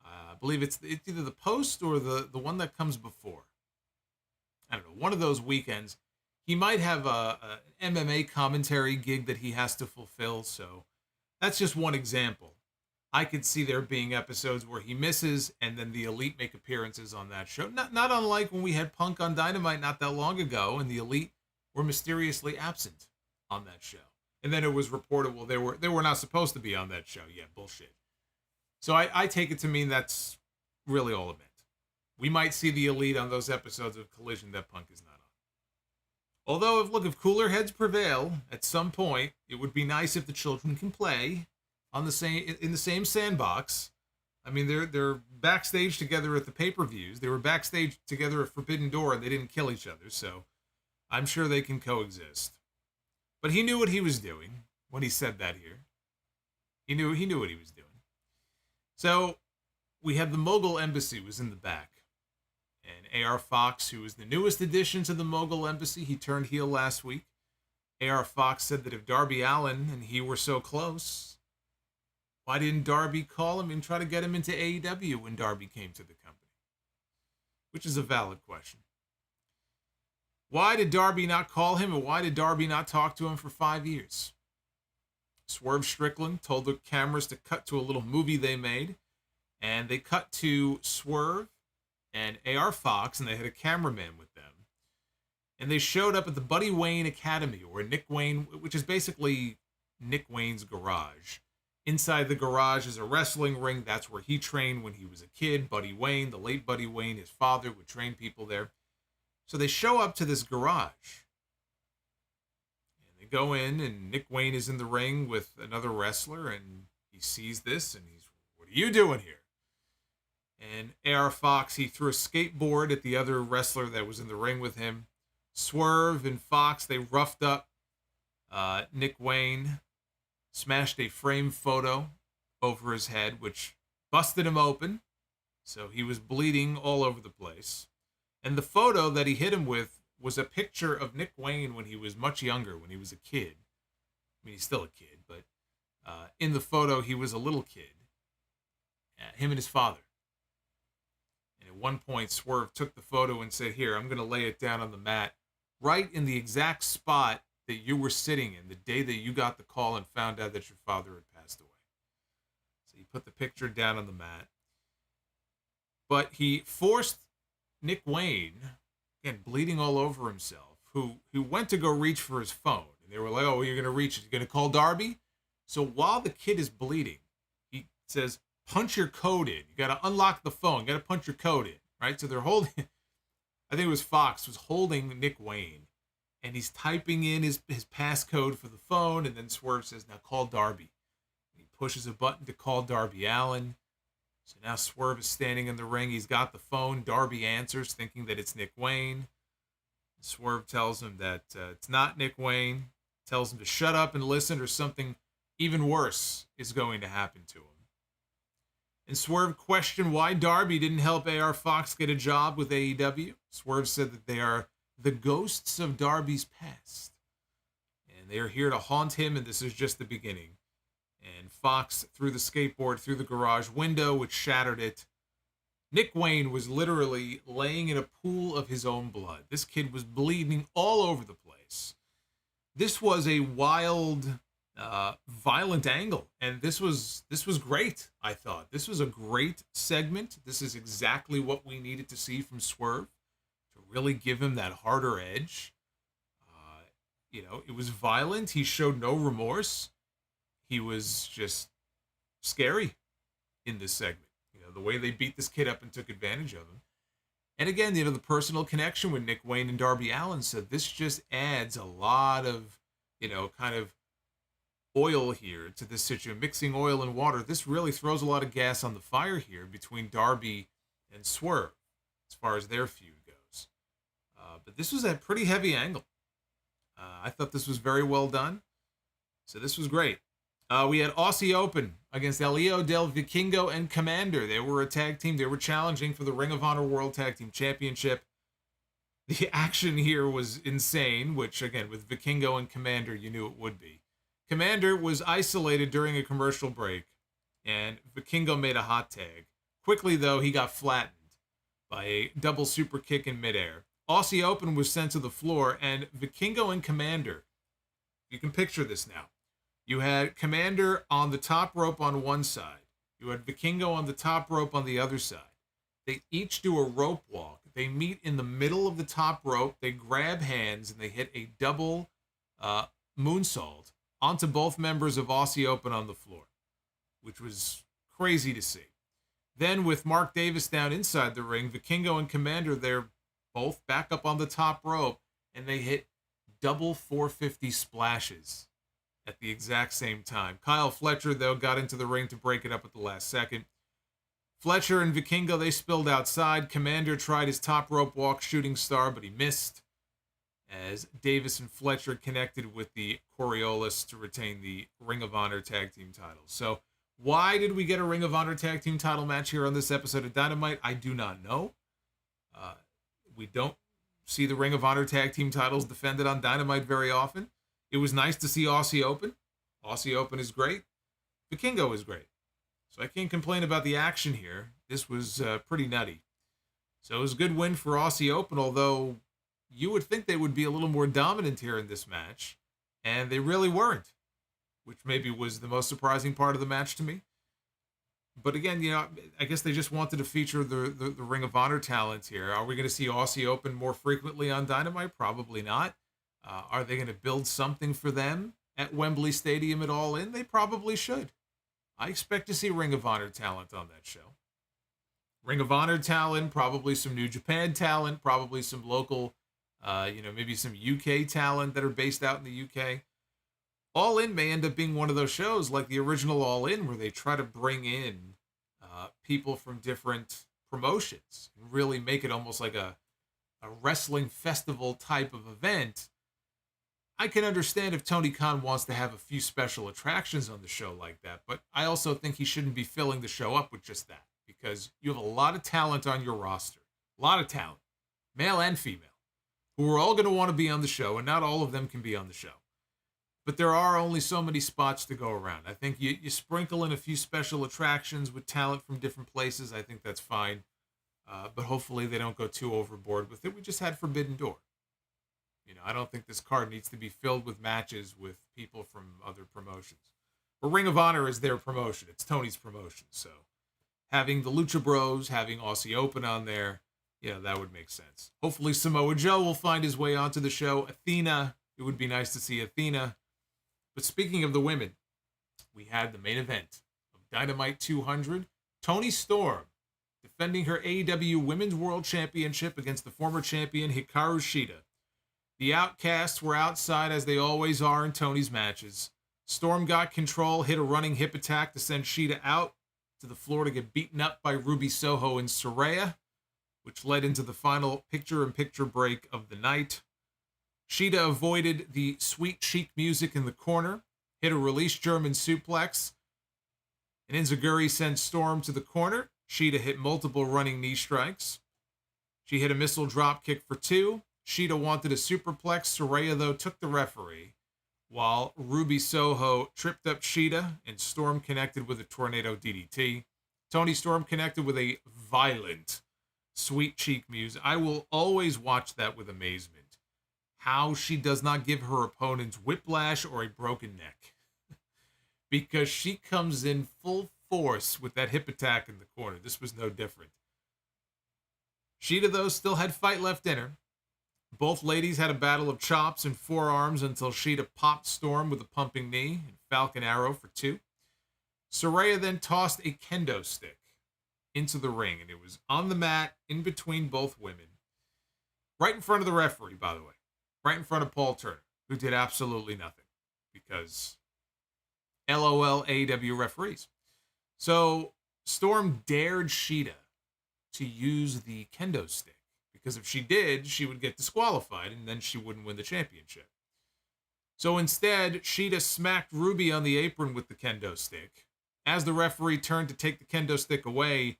I believe it's either the post or the one that comes before. I don't know, one of those weekends. He might have an MMA commentary gig that he has to fulfill, so that's just one example. I could see there being episodes where he misses, and then the Elite make appearances on that show. Not unlike when we had Punk on Dynamite not that long ago, and the Elite were mysteriously absent on that show. And then it was reported, well, they were not supposed to be on that show. Yeah, bullshit. So I take it to mean that's really all it meant. We might see the Elite on those episodes of Collision that Punk is not on. Although, if cooler heads prevail, at some point, it would be nice if the children can play in the same sandbox. I mean, they're backstage together at the pay-per-views. They were backstage together at Forbidden Door, and they didn't kill each other, so I'm sure they can coexist. But he knew what he was doing when he said that here. He knew what he was doing. So we had the Mogul Embassy was in the back. And AR Fox, who is the newest addition to the Mogul Embassy, he turned heel last week. AR Fox said that if Darby Allin and he were so close, why didn't Darby call him and try to get him into AEW when Darby came to the company? Which is a valid question. Why did Darby not call him, and why did Darby not talk to him for 5 years? Swerve Strickland told the cameras to cut to a little movie they made, and they cut to Swerve and AR Fox, and they had a cameraman with them. And they showed up at the Buddy Wayne Academy, or Nick Wayne, which is basically Nick Wayne's garage. Inside the garage is a wrestling ring. That's where he trained when he was a kid. Buddy Wayne, the late Buddy Wayne, his father, would train people there. So they show up to this garage. And they go in, and Nick Wayne is in the ring with another wrestler, and he sees this, and he's, "What are you doing here?" And AR Fox, he threw a skateboard at the other wrestler that was in the ring with him. Swerve and Fox, they roughed up Nick Wayne, smashed a framed photo over his head, which busted him open. So he was bleeding all over the place. And the photo that he hit him with was a picture of Nick Wayne when he was much younger, when he was a kid, I mean, he's still a kid, but in the photo, he was a little kid. Him and his father. And at one point, Swerve took the photo and said, "Here, I'm going to lay it down on the mat, right in the exact spot that you were sitting in the day that you got the call and found out that your father had passed away." So he put the picture down on the mat. But he forced Nick Wayne, again, bleeding all over himself, who went to go reach for his phone. And they were like, "Oh, you're going to reach it. You're going to call Darby?" So while the kid is bleeding, he says, "Punch your code in. You got to unlock the phone. You got to punch your code in," right? So they're holding, I think it was Fox, was holding Nick Wayne. And he's typing in his passcode for the phone. And then Swerve says, "Now call Darby." And he pushes a button to call Darby Allin. So now Swerve is standing in the ring. He's got the phone. Darby answers, thinking that it's Nick Wayne. Swerve tells him that it's not Nick Wayne. Tells him to shut up and listen, or something even worse is going to happen to him. And Swerve questioned why Darby didn't help AR Fox get a job with AEW. Swerve said that they are the ghosts of Darby's past, and they are here to haunt him, and this is just the beginning. And Fox threw the skateboard through the garage window, which shattered it. Nick Wayne was literally laying in a pool of his own blood. This kid was bleeding all over the place. This was a wild, violent angle, and this was great. I thought this was a great segment. This is exactly what we needed to see from Swerve, to really give him that harder edge. It was violent. He showed no remorse. He was just scary in this segment. The way they beat this kid up and took advantage of him. And again, the personal connection with Nick Wayne and Darby Allin said this just adds a lot of, kind of oil here to this situation. Mixing oil and water, this really throws a lot of gas on the fire here between Darby and Swerve as far as their feud goes. But this was a pretty heavy angle. I thought this was very well done. So this was great. We had Aussie Open against El Hijo del Vikingo and Komander. They were a tag team. They were challenging for the Ring of Honor World Tag Team Championship. The action here was insane, which, again, with Vikingo and Komander, you knew it would be. Komander was isolated during a commercial break, and Vikingo made a hot tag. Quickly, though, he got flattened by a double super kick in midair. Aussie Open was sent to the floor, and Vikingo and Komander, you can picture this now. You had Komander on the top rope on one side. You had Vikingo on the top rope on the other side. They each do a rope walk. They meet in the middle of the top rope. They grab hands, and they hit a double moonsault onto both members of Aussie Open on the floor, which was crazy to see. Then with Mark Davis down inside the ring, Vikingo and Komander, they're both back up on the top rope, and they hit double 450 splashes at the exact same time. Kyle Fletcher, though, got into the ring to break it up at the last second. Fletcher and Vikingo, they spilled outside. Komander tried his top rope walk shooting star, but he missed, as Davis and Fletcher connected with the Coriolis to retain the Ring of Honor Tag Team titles. So why did we get a Ring of Honor Tag Team title match here on this episode of Dynamite? I do not know. We don't see the Ring of Honor Tag Team titles defended on Dynamite very often. It was nice to see Aussie Open. Aussie Open is great. Vikingo is great. So I can't complain about the action here. This was pretty nutty. So it was a good win for Aussie Open, although you would think they would be a little more dominant here in this match, and they really weren't, which maybe was the most surprising part of the match to me. But again, I guess they just wanted to feature the Ring of Honor talent here. Are we going to see Aussie Open more frequently on Dynamite? Probably not. Are they going to build something for them at Wembley Stadium at All In? They probably should. I expect to see Ring of Honor talent on that show. Ring of Honor talent, probably some New Japan talent, probably some local, maybe some UK talent that are based out in the UK. All In may end up being one of those shows like the original All In, where they try to bring in people from different promotions and really make it almost like a wrestling festival type of event. I can understand if Tony Khan wants to have a few special attractions on the show like that, but I also think he shouldn't be filling the show up with just that, because you have a lot of talent on your roster, a lot of talent, male and female, who are all going to want to be on the show, and not all of them can be on the show. But there are only so many spots to go around. I think you sprinkle in a few special attractions with talent from different places. I think that's fine. But hopefully they don't go too overboard with it. We just had Forbidden Door. I don't think this card needs to be filled with matches with people from other promotions. But Ring of Honor is their promotion. It's Tony's promotion. So having the Lucha Bros, having Aussie Open on there, that would make sense. Hopefully Samoa Joe will find his way onto the show. Athena, it would be nice to see Athena. But speaking of the women, we had the main event of Dynamite 200. Toni Storm defending her AEW Women's World Championship against the former champion Hikaru Shida. The Outcasts were outside as they always are in Tony's matches. Storm got control, hit a running hip attack to send Shida out to the floor to get beaten up by Ruby Soho and Saraya, which led into the final picture-in-picture break of the night. Shida avoided the sweet chic music in the corner, hit a release German suplex, and Enziguri sent Storm to the corner. Shida hit multiple running knee strikes. She hit a missile drop kick for 2. Shida wanted a superplex. Saraya, though, took the referee, while Ruby Soho tripped up Shida, and Storm connected with a tornado DDT. Toni Storm connected with a violent sweet cheek music. I will always watch that with amazement. How she does not give her opponents whiplash or a broken neck. Because she comes in full force with that hip attack in the corner. This was no different. Shida, though, still had fight left in her. Both ladies had a battle of chops and forearms until Shida popped Storm with a pumping knee and Falcon Arrow for 2. Saraya then tossed a kendo stick into the ring, and it was on the mat in between both women. Right in front of the referee, by the way. Right in front of Paul Turner, who did absolutely nothing. Because LOL AEW referees. So Storm dared Shida to use the kendo stick. Because if she did, she would get disqualified, and then she wouldn't win the championship. So instead, Shida smacked Ruby on the apron with the kendo stick. As the referee turned to take the kendo stick away,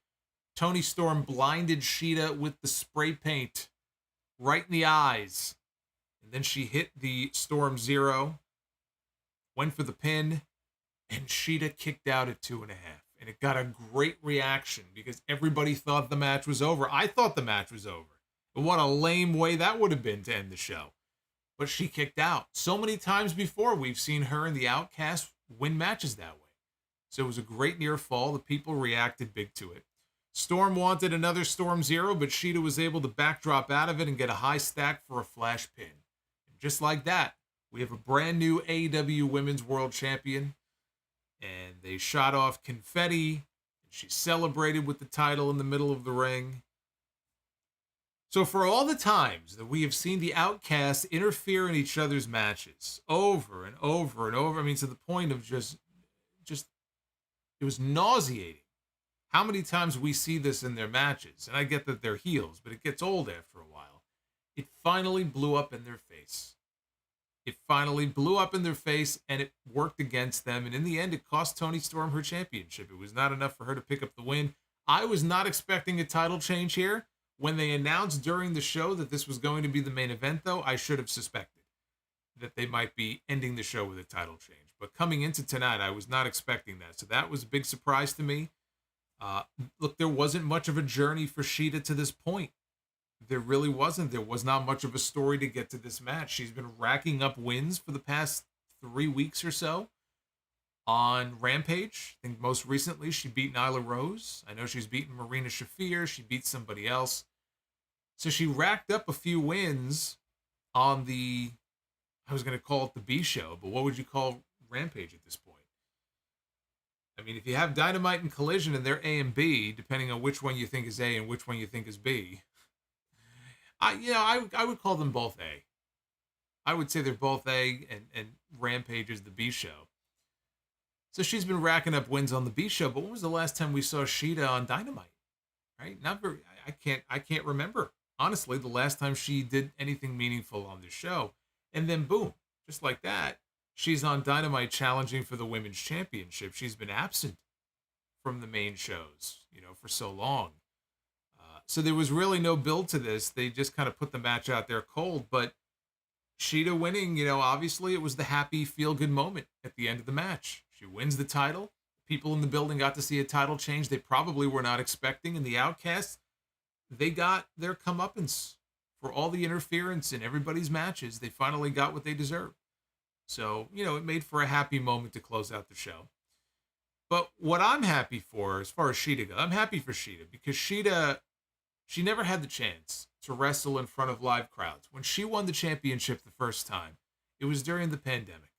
Toni Storm blinded Shida with the spray paint right in the eyes. And then she hit the Storm Zero, went for the pin, and Shida kicked out at 2.5. And it got a great reaction because everybody thought the match was over. I thought the match was over. And what a lame way that would have been to end the show. But she kicked out. So many times before, we've seen her and the Outcast win matches that way. So it was a great near fall. The people reacted big to it. Storm wanted another Storm Zero, but Shida was able to backdrop out of it and get a high stack for a flash pin. And just like that, we have a brand new AEW Women's World Champion. And they shot off confetti. And she celebrated with the title in the middle of the ring. So for all the times that we have seen the Outcasts interfere in each other's matches over and over and over, I mean, to the point of just it was nauseating how many times we see this in their matches. And I get that they're heels, but it gets old after a while. It finally blew up in their face. It finally blew up in their face, and it worked against them. And in the end, it cost Toni Storm her championship. It was not enough for her to pick up the win. I was not expecting a title change here. When they announced during the show that this was going to be the main event, though, I should have suspected that they might be ending the show with a title change. But coming into tonight, I was not expecting that. So that was a big surprise to me. Look, there wasn't much of a journey for Shida to this point. There really wasn't. There was not much of a story to get to this match. She's been racking up wins for the past 3 weeks or so on Rampage. I think most recently she beat Nyla Rose. I know she's beaten Marina Shafir. She beat somebody else. So she racked up a few wins on the, I was going to call it the B show, but what would you call Rampage at this point? I mean, if you have Dynamite and Collision and they're A and B, depending on which one you think is A and which one you think is B, I would call them both A. I would say they're both A, and Rampage is the B show. So she's been racking up wins on the B show, but when was the last time we saw Shida on Dynamite? Right? Not very. I can't remember. Honestly, the last time she did anything meaningful on the show. And then boom, just like that, she's on Dynamite challenging for the Women's Championship. She's been absent from the main shows, for so long. So there was really no build to this. They just kind of put the match out there cold, but Shida winning, obviously it was the happy feel-good moment at the end of the match. She wins the title. People in the building got to see a title change they probably were not expecting, and the Outcasts, they got their comeuppance for all the interference in everybody's matches. They finally got what they deserved. So, it made for a happy moment to close out the show. But what I'm happy for, as far as Shida goes, I'm happy for Shida because Shida, she never had the chance to wrestle in front of live crowds. When she won the championship the first time, it was during the pandemic.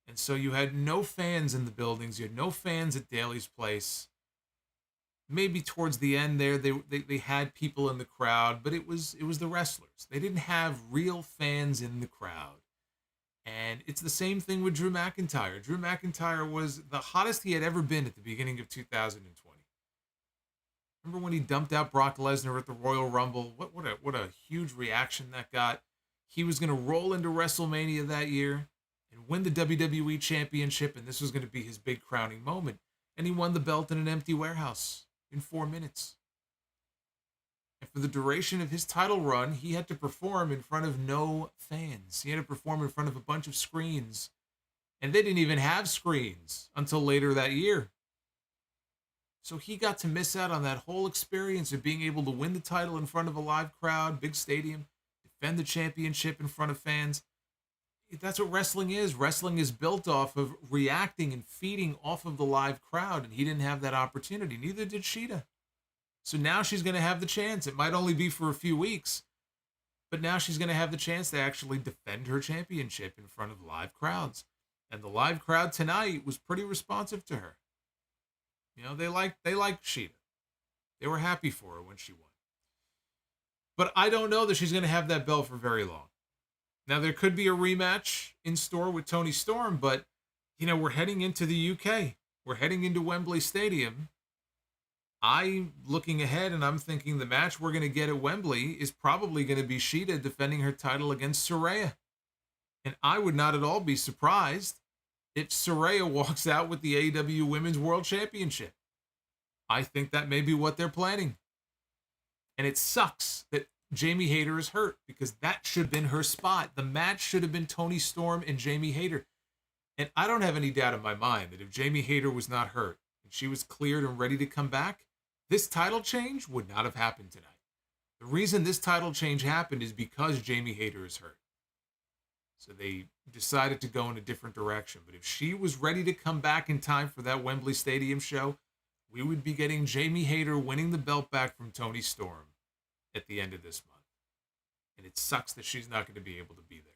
And so you had no fans in the buildings. You had no fans at Daly's Place. Maybe towards the end there, they had people in the crowd, but it was the wrestlers. They didn't have real fans in the crowd. And it's the same thing with Drew McIntyre. Drew McIntyre was the hottest he had ever been at the beginning of 2020. Remember when he dumped out Brock Lesnar at the Royal Rumble? What a huge reaction that got. He was going to roll into WrestleMania that year and win the WWE Championship, and this was going to be his big crowning moment. And he won the belt in an empty warehouse in 4 minutes. And for the duration of his title run, he had to perform in front of no fans. He had to perform in front of a bunch of screens. And they didn't even have screens until later that year. So he got to miss out on that whole experience of being able to win the title in front of a live crowd, big stadium, defend the championship in front of fans. That's what wrestling is. Wrestling is built off of reacting and feeding off of the live crowd, and he didn't have that opportunity. Neither did Shida. So now she's going to have the chance. It might only be for a few weeks, but now she's going to have the chance to actually defend her championship in front of live crowds. And the live crowd tonight was pretty responsive to her. They liked Shida. They were happy for her when she won. But I don't know that she's going to have that belt for very long. Now, there could be a rematch in store with Toni Storm, but, we're heading into the UK. We're heading into Wembley Stadium. I'm looking ahead and I'm thinking the match we're going to get at Wembley is probably going to be Shida defending her title against Saraya. And I would not at all be surprised if Saraya walks out with the AEW Women's World Championship. I think that may be what they're planning. And it sucks that Jamie Hayter is hurt because that should have been her spot. The match should have been Toni Storm and Jamie Hayter. And I don't have any doubt in my mind that if Jamie Hayter was not hurt and she was cleared and ready to come back, this title change would not have happened tonight. The reason this title change happened is because Jamie Hayter is hurt. So they decided to go in a different direction. But if she was ready to come back in time for that Wembley Stadium show, we would be getting Jamie Hayter winning the belt back from Toni Storm at the end of this month. And it sucks that she's not going to be able to be there.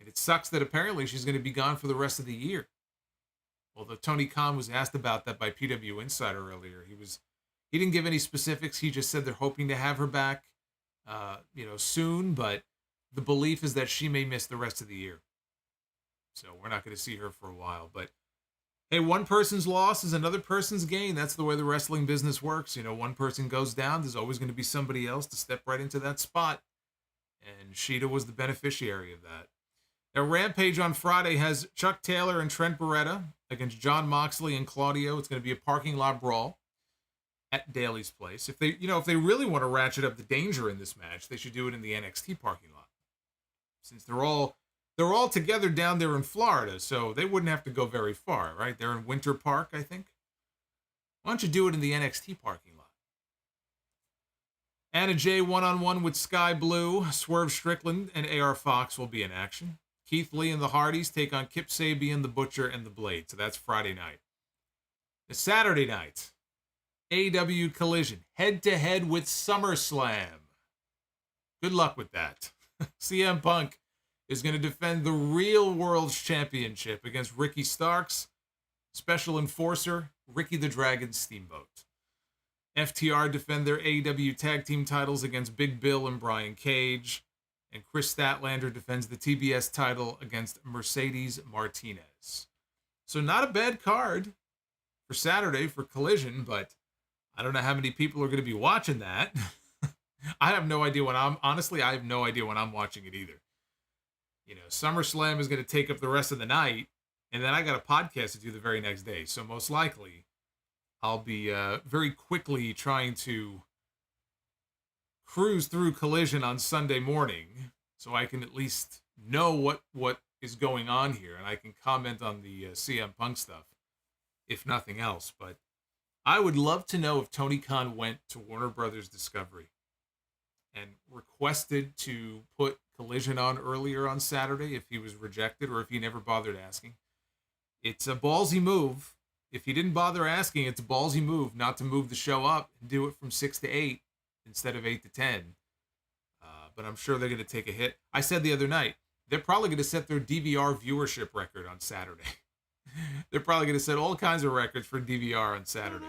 And it sucks that apparently she's going to be gone for the rest of the year. Although Tony Khan was asked about that by PW Insider earlier. He didn't give any specifics. He just said they're hoping to have her back, soon. But the belief is that she may miss the rest of the year. So we're not going to see her for a while. But hey, one person's loss is another person's gain. That's the way the wrestling business works. One person goes down, there's always going to be somebody else to step right into that spot. And Shida was the beneficiary of that. Now, Rampage on Friday has Chuck Taylor and Trent Beretta against Jon Moxley and Claudio. It's going to be a parking lot brawl at Daly's Place. If they really want to ratchet up the danger in this match, they should do it in the NXT parking lot. Since they're all together down there in Florida, so they wouldn't have to go very far, right? They're in Winter Park, I think. Why don't you do it in the NXT parking lot? Anna Jay one-on-one with Sky Blue. Swerve Strickland and AR Fox will be in action. Keith Lee and the Hardys take on Kip Sabian, the Butcher, and the Blade. So that's Friday night. The Saturday night, AEW Collision, head-to-head with SummerSlam. Good luck with that. CM Punk is going to defend the Real World's Championship against Ricky Starks, Special Enforcer, Ricky the Dragon Steamboat. FTR defend their AEW Tag Team titles against Big Bill and Brian Cage. And Chris Statlander defends the TBS title against Mercedes Martinez. So not a bad card for Saturday for Collision, but I don't know how many people are going to be watching that. I have no idea I have no idea when I'm watching it either. SummerSlam is going to take up the rest of the night, and then I got a podcast to do the very next day. So most likely, I'll be very quickly trying to cruise through Collision on Sunday morning so I can at least know what is going on here, and I can comment on the CM Punk stuff, if nothing else. But I would love to know if Tony Khan went to Warner Brothers Discovery and requested to put Collision on earlier on Saturday, if he was rejected or if he never bothered asking. It's a ballsy move. If he didn't bother asking, it's a ballsy move not to move the show up and do it from 6 to 8 instead of 8 to 10. But I'm sure they're going to take a hit. I said the other night, they're probably going to set their DVR viewership record on Saturday. They're probably going to set all kinds of records for DVR on Saturday.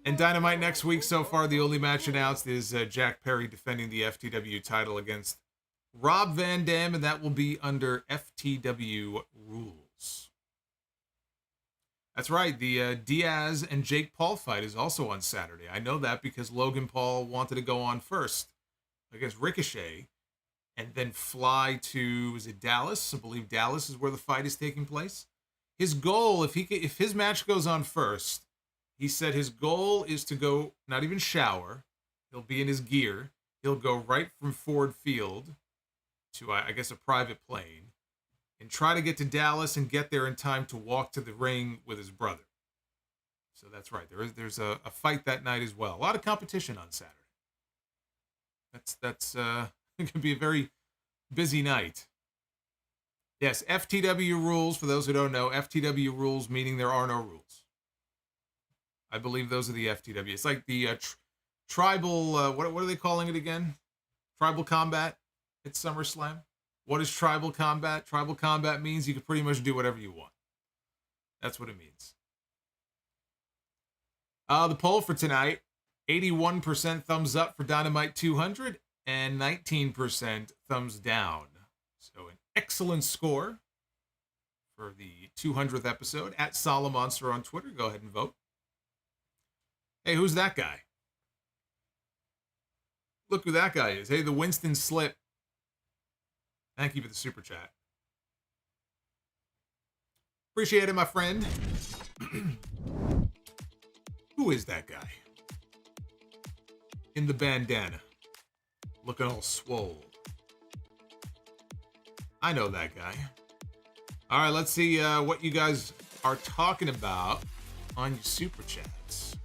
And Dynamite next week, so far, the only match announced is Jack Perry defending the FTW title against Rob Van Dam, and that will be under FTW rules. That's right, the Diaz and Jake Paul fight is also on Saturday. I know that because Logan Paul wanted to go on first against Ricochet and then fly to, is it Dallas? I believe Dallas is where the fight is taking place. His goal, if his match goes on first, he said his goal is to go, not even shower, he'll be in his gear, he'll go right from Ford Field to, I guess, a private plane, and try to get to Dallas and get there in time to walk to the ring with his brother. So that's right. There's a fight that night as well. A lot of competition on Saturday. That's going to be a very busy night. Yes, FTW rules, for those who don't know, FTW rules meaning there are no rules. I believe those are the FTW. It's like the tribal, what are they calling it again? Tribal combat at SummerSlam. What is tribal combat? Tribal combat means you can pretty much do whatever you want. That's what it means. The poll for tonight, 81% thumbs up for Dynamite 200 and 19% thumbs down. So an excellent score for the 200th episode. At Solomonster on Twitter. Go ahead and vote. Hey, who's that guy? Look who that guy is. Hey, the Winston Slip. Thank you for the super chat. Appreciate it, my friend. Who is that guy? In the bandana. Looking all swole. I know that guy. All right, let's see what you guys are talking about on your super chats.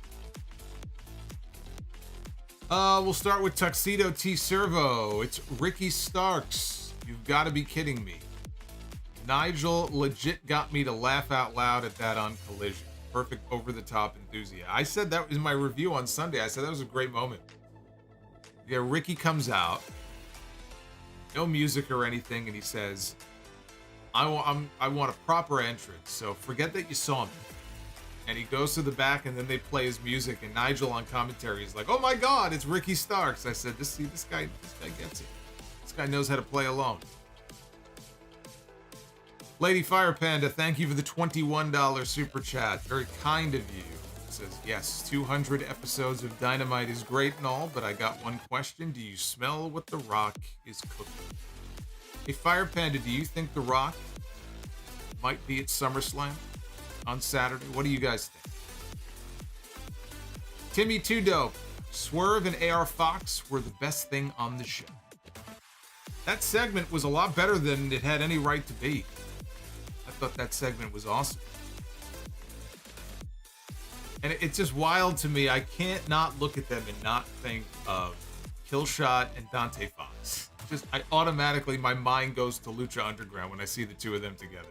We'll start with Tuxedo T Servo. It's Ricky Starks. You've got to be kidding me. Nigel legit got me to laugh out loud at that on Collision. Perfect over-the-top enthusiasm. I said that was my review on Sunday. I said that was a great moment. Yeah, Ricky comes out. No music or anything, and he says, I want a proper entrance, so forget that you saw me. And he goes to the back, and then they play his music, and Nigel on commentary is like, oh my god, it's Ricky Starks. I said, this guy gets it. This guy knows how to play alone. Lady Fire Panda, thank you for the $21 super chat. Very kind of you. It says, yes, 200 episodes of Dynamite is great and all, but I got one question. Do you smell what The Rock is cooking? Hey, Fire Panda, do you think The Rock might be at SummerSlam on Saturday? What do you guys think? Timmy Too Dope. Swerve and AR Fox were the best thing on the show. That segment was a lot better than it had any right to be. I thought that segment was awesome. And it's just wild to me. I can't not look at them and not think of Killshot and Dante Fox. I automatically, my mind goes to Lucha Underground when I see the two of them together.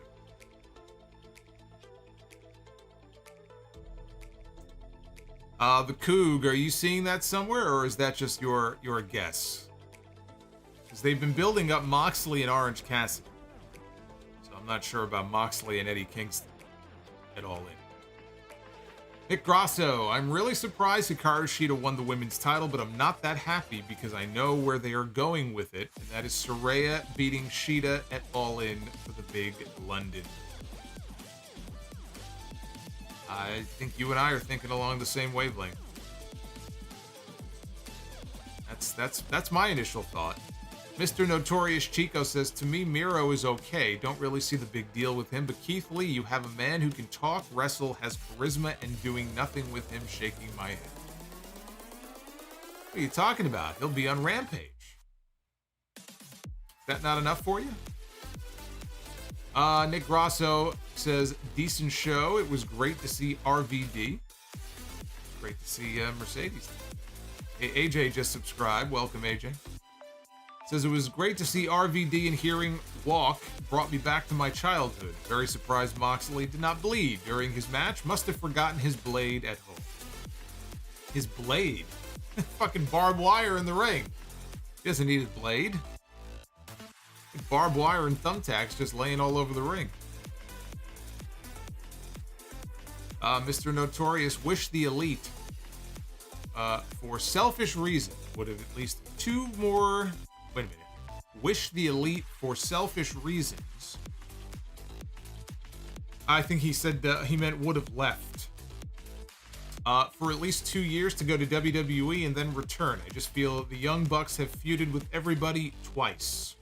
The Coug, are you seeing that somewhere, or is that just your guess? Because they've been building up Moxley and Orange Cassidy. So I'm not sure about Moxley and Eddie Kingston at all in. Nick Grosso, I'm really surprised Hikaru Shida won the women's title, but I'm not that happy because I know where they are going with it, and that is Saraya beating Shida at All In for the big London. I think you and I are thinking along the same wavelength. That's my initial thought. Mr. Notorious Chico says, to me, Miro is okay. Don't really see the big deal with him, but Keith Lee, you have a man who can talk, wrestle, has charisma, and doing nothing with him, shaking my head. What are you talking about? He'll be on Rampage. That not enough for you? Nick Grosso says, decent show. It was great to see RVD. Great to see Mercedes. Hey, AJ just subscribed. Welcome, AJ. Says, it was great to see RVD, and hearing Walk brought me back to my childhood. Very surprised Moxley did not bleed during his match. Must have forgotten his blade at home. His blade? Fucking barbed wire in the ring. He doesn't need his blade. Barbed wire and thumbtacks just laying all over the ring. Mr. Notorious, wish the Elite, for selfish reasons, would have at least two more... Wait a minute. Wish the Elite for selfish reasons. I think he said he meant would have left. For at least 2 years to go to WWE and then return. I just feel the Young Bucks have feuded with everybody twice.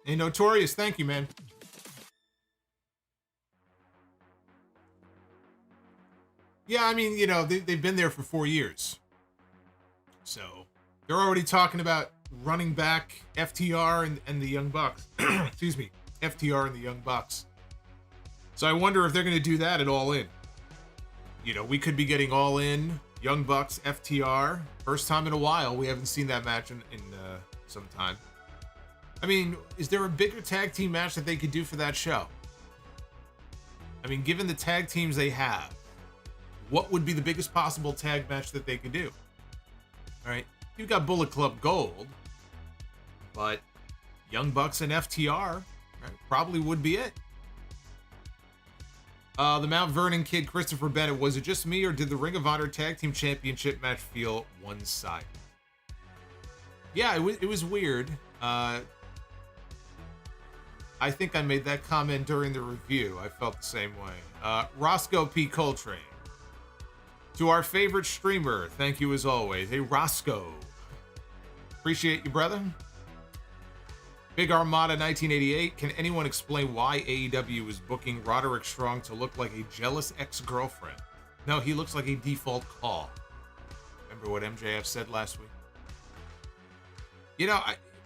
Hey, Notorious, thank you, man. Yeah, I mean, you know, they've been there for 4 years. So, they're already talking about running back FTR and the Young Bucks. Excuse me, FTR and the Young Bucks. So I wonder if they're going to do that at All In. You know, we could be getting All In, Young Bucks, FTR. First time in a while. We haven't seen that match in some time. I mean, is there a bigger tag team match that they could do for that show? I mean, given the tag teams they have, what would be the biggest possible tag match that they could do? All right, you've got Bullet Club Gold, but Young Bucks and FTR, right, probably would be it. The Mount Vernon kid, Christopher Bennett, was it just me, or did the Ring of Honor Tag Team Championship match feel one-sided? Yeah, it was weird. I think I made that comment during the review. I felt the same way. Roscoe P. Coltrane. To our favorite streamer, thank you as always. Hey, Roscoe. Appreciate you, brother. Big Armada 1988. Can anyone explain why AEW is booking Roderick Strong to look like a jealous ex-girlfriend? No, he looks like a default call. Remember what MJF said last week? You know,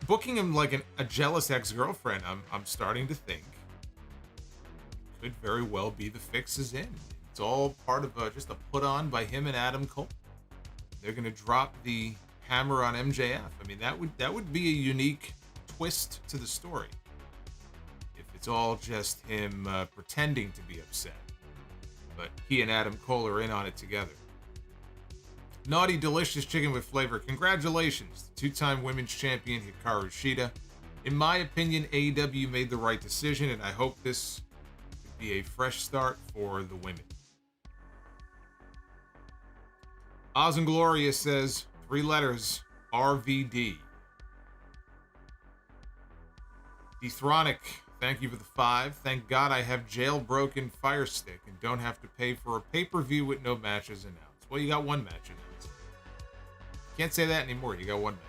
booking him like a jealous ex-girlfriend, I'm starting to think could very well be the fix is in. It's all part of just a put-on by him and Adam Cole. They're going to drop the hammer on MJF. I mean, that would be a unique twist to the story if it's all just him pretending to be upset, but he and Adam Cole are in on it together. Naughty Delicious Chicken with Flavor, congratulations, two-time women's champion Hikaru Shida. In my opinion, AEW made the right decision, and I hope this could be a fresh start for the women. Oz and Gloria says 3 letters, RVD. Dethronic, thank you for the 5. Thank God I have jailbroken Fire Stick and don't have to pay for a pay-per-view with no matches announced. Well, you got one match announced. Can't say that anymore. You got one match.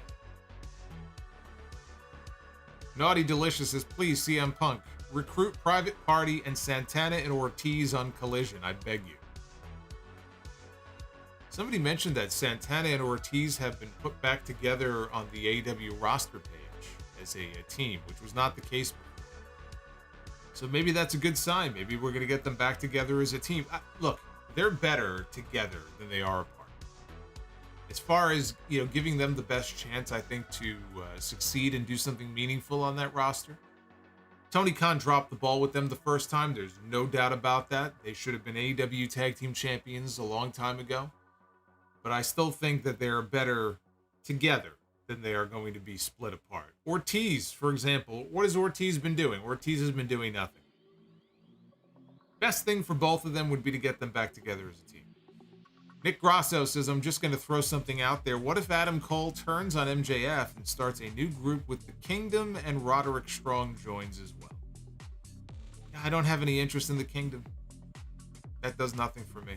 Naughty Delicious says, please, CM Punk, recruit Private Party and Santana and Ortiz on Collision. I beg you. Somebody mentioned that Santana and Ortiz have been put back together on the AEW roster page as a team, which was not the case before. So maybe that's a good sign. Maybe we're going to get them back together as a team. Look, they're better together than they are apart. As far as, you know, giving them the best chance, I think, to succeed and do something meaningful on that roster. Tony Khan dropped the ball with them the first time. There's no doubt about that. They should have been AEW Tag Team Champions a long time ago. But I still think that they're better together than they are going to be split apart. Ortiz, for example, what has Ortiz been doing? Ortiz has been doing nothing. Best thing for both of them would be to get them back together as a team. Nick Grasso says, I'm just going to throw something out there. What if Adam Cole turns on MJF and starts a new group with the Kingdom and Roderick Strong joins as well? I don't have any interest in the Kingdom. That does nothing for me.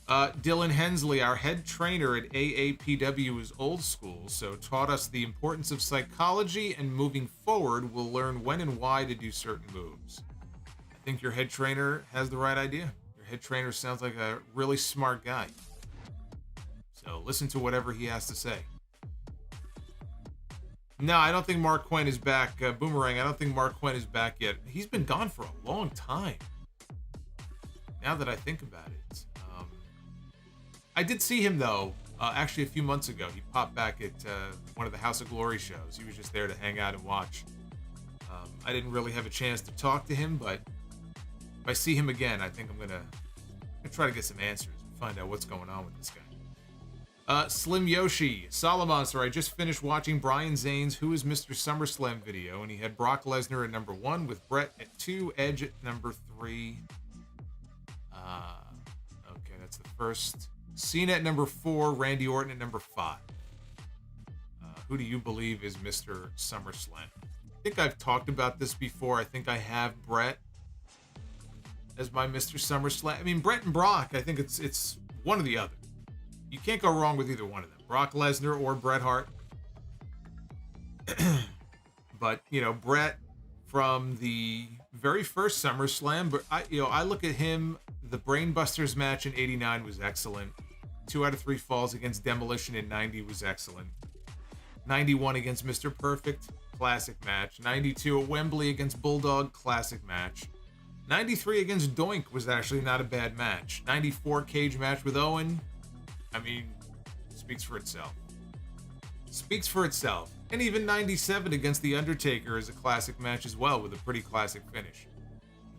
Dylan Hensley, our head trainer at AAPW, is old school, so taught us the importance of psychology, and moving forward, we'll learn when and why to do certain moves. I think your head trainer has the right idea. Your head trainer sounds like a really smart guy. So listen to whatever he has to say. No, I don't think Mark Quinn is back. Boomerang, I don't think Mark Quinn is back yet. He's been gone for a long time. Now that I think about it. I did see him, though, actually a few months ago. He popped back at one of the House of Glory shows. He was just there to hang out and watch. I didn't really have a chance to talk to him, but if I see him again, I think I'm going to try to get some answers and find out what's going on with this guy. Slim Yoshi, Solomonster, I just finished watching Brian Zane's Who is Mr. SummerSlam video, and he had Brock Lesnar at number 1 with Brett at 2, Edge at number 3. Okay, that's the first. Cena at number 4, Randy Orton at number 5. Who do you believe is Mr. SummerSlam? I think I've talked about this before. I think I have Brett as my Mr. SummerSlam. I mean, Brett and Brock, I think it's one or the other. You can't go wrong with either one of them. Brock Lesnar or Bret Hart. But, you know, Brett from the very first SummerSlam, but I look at him, the Brainbusters match in 89 was excellent. 2 out of 3 falls against Demolition in 90 was excellent. 91 against Mr. Perfect, classic match. 92 at Wembley against Bulldog, classic match. 93 against Doink was actually not a bad match. 94 cage match with Owen, I mean, speaks for itself. Speaks for itself. And even 97 against The Undertaker is a classic match as well, with a pretty classic finish.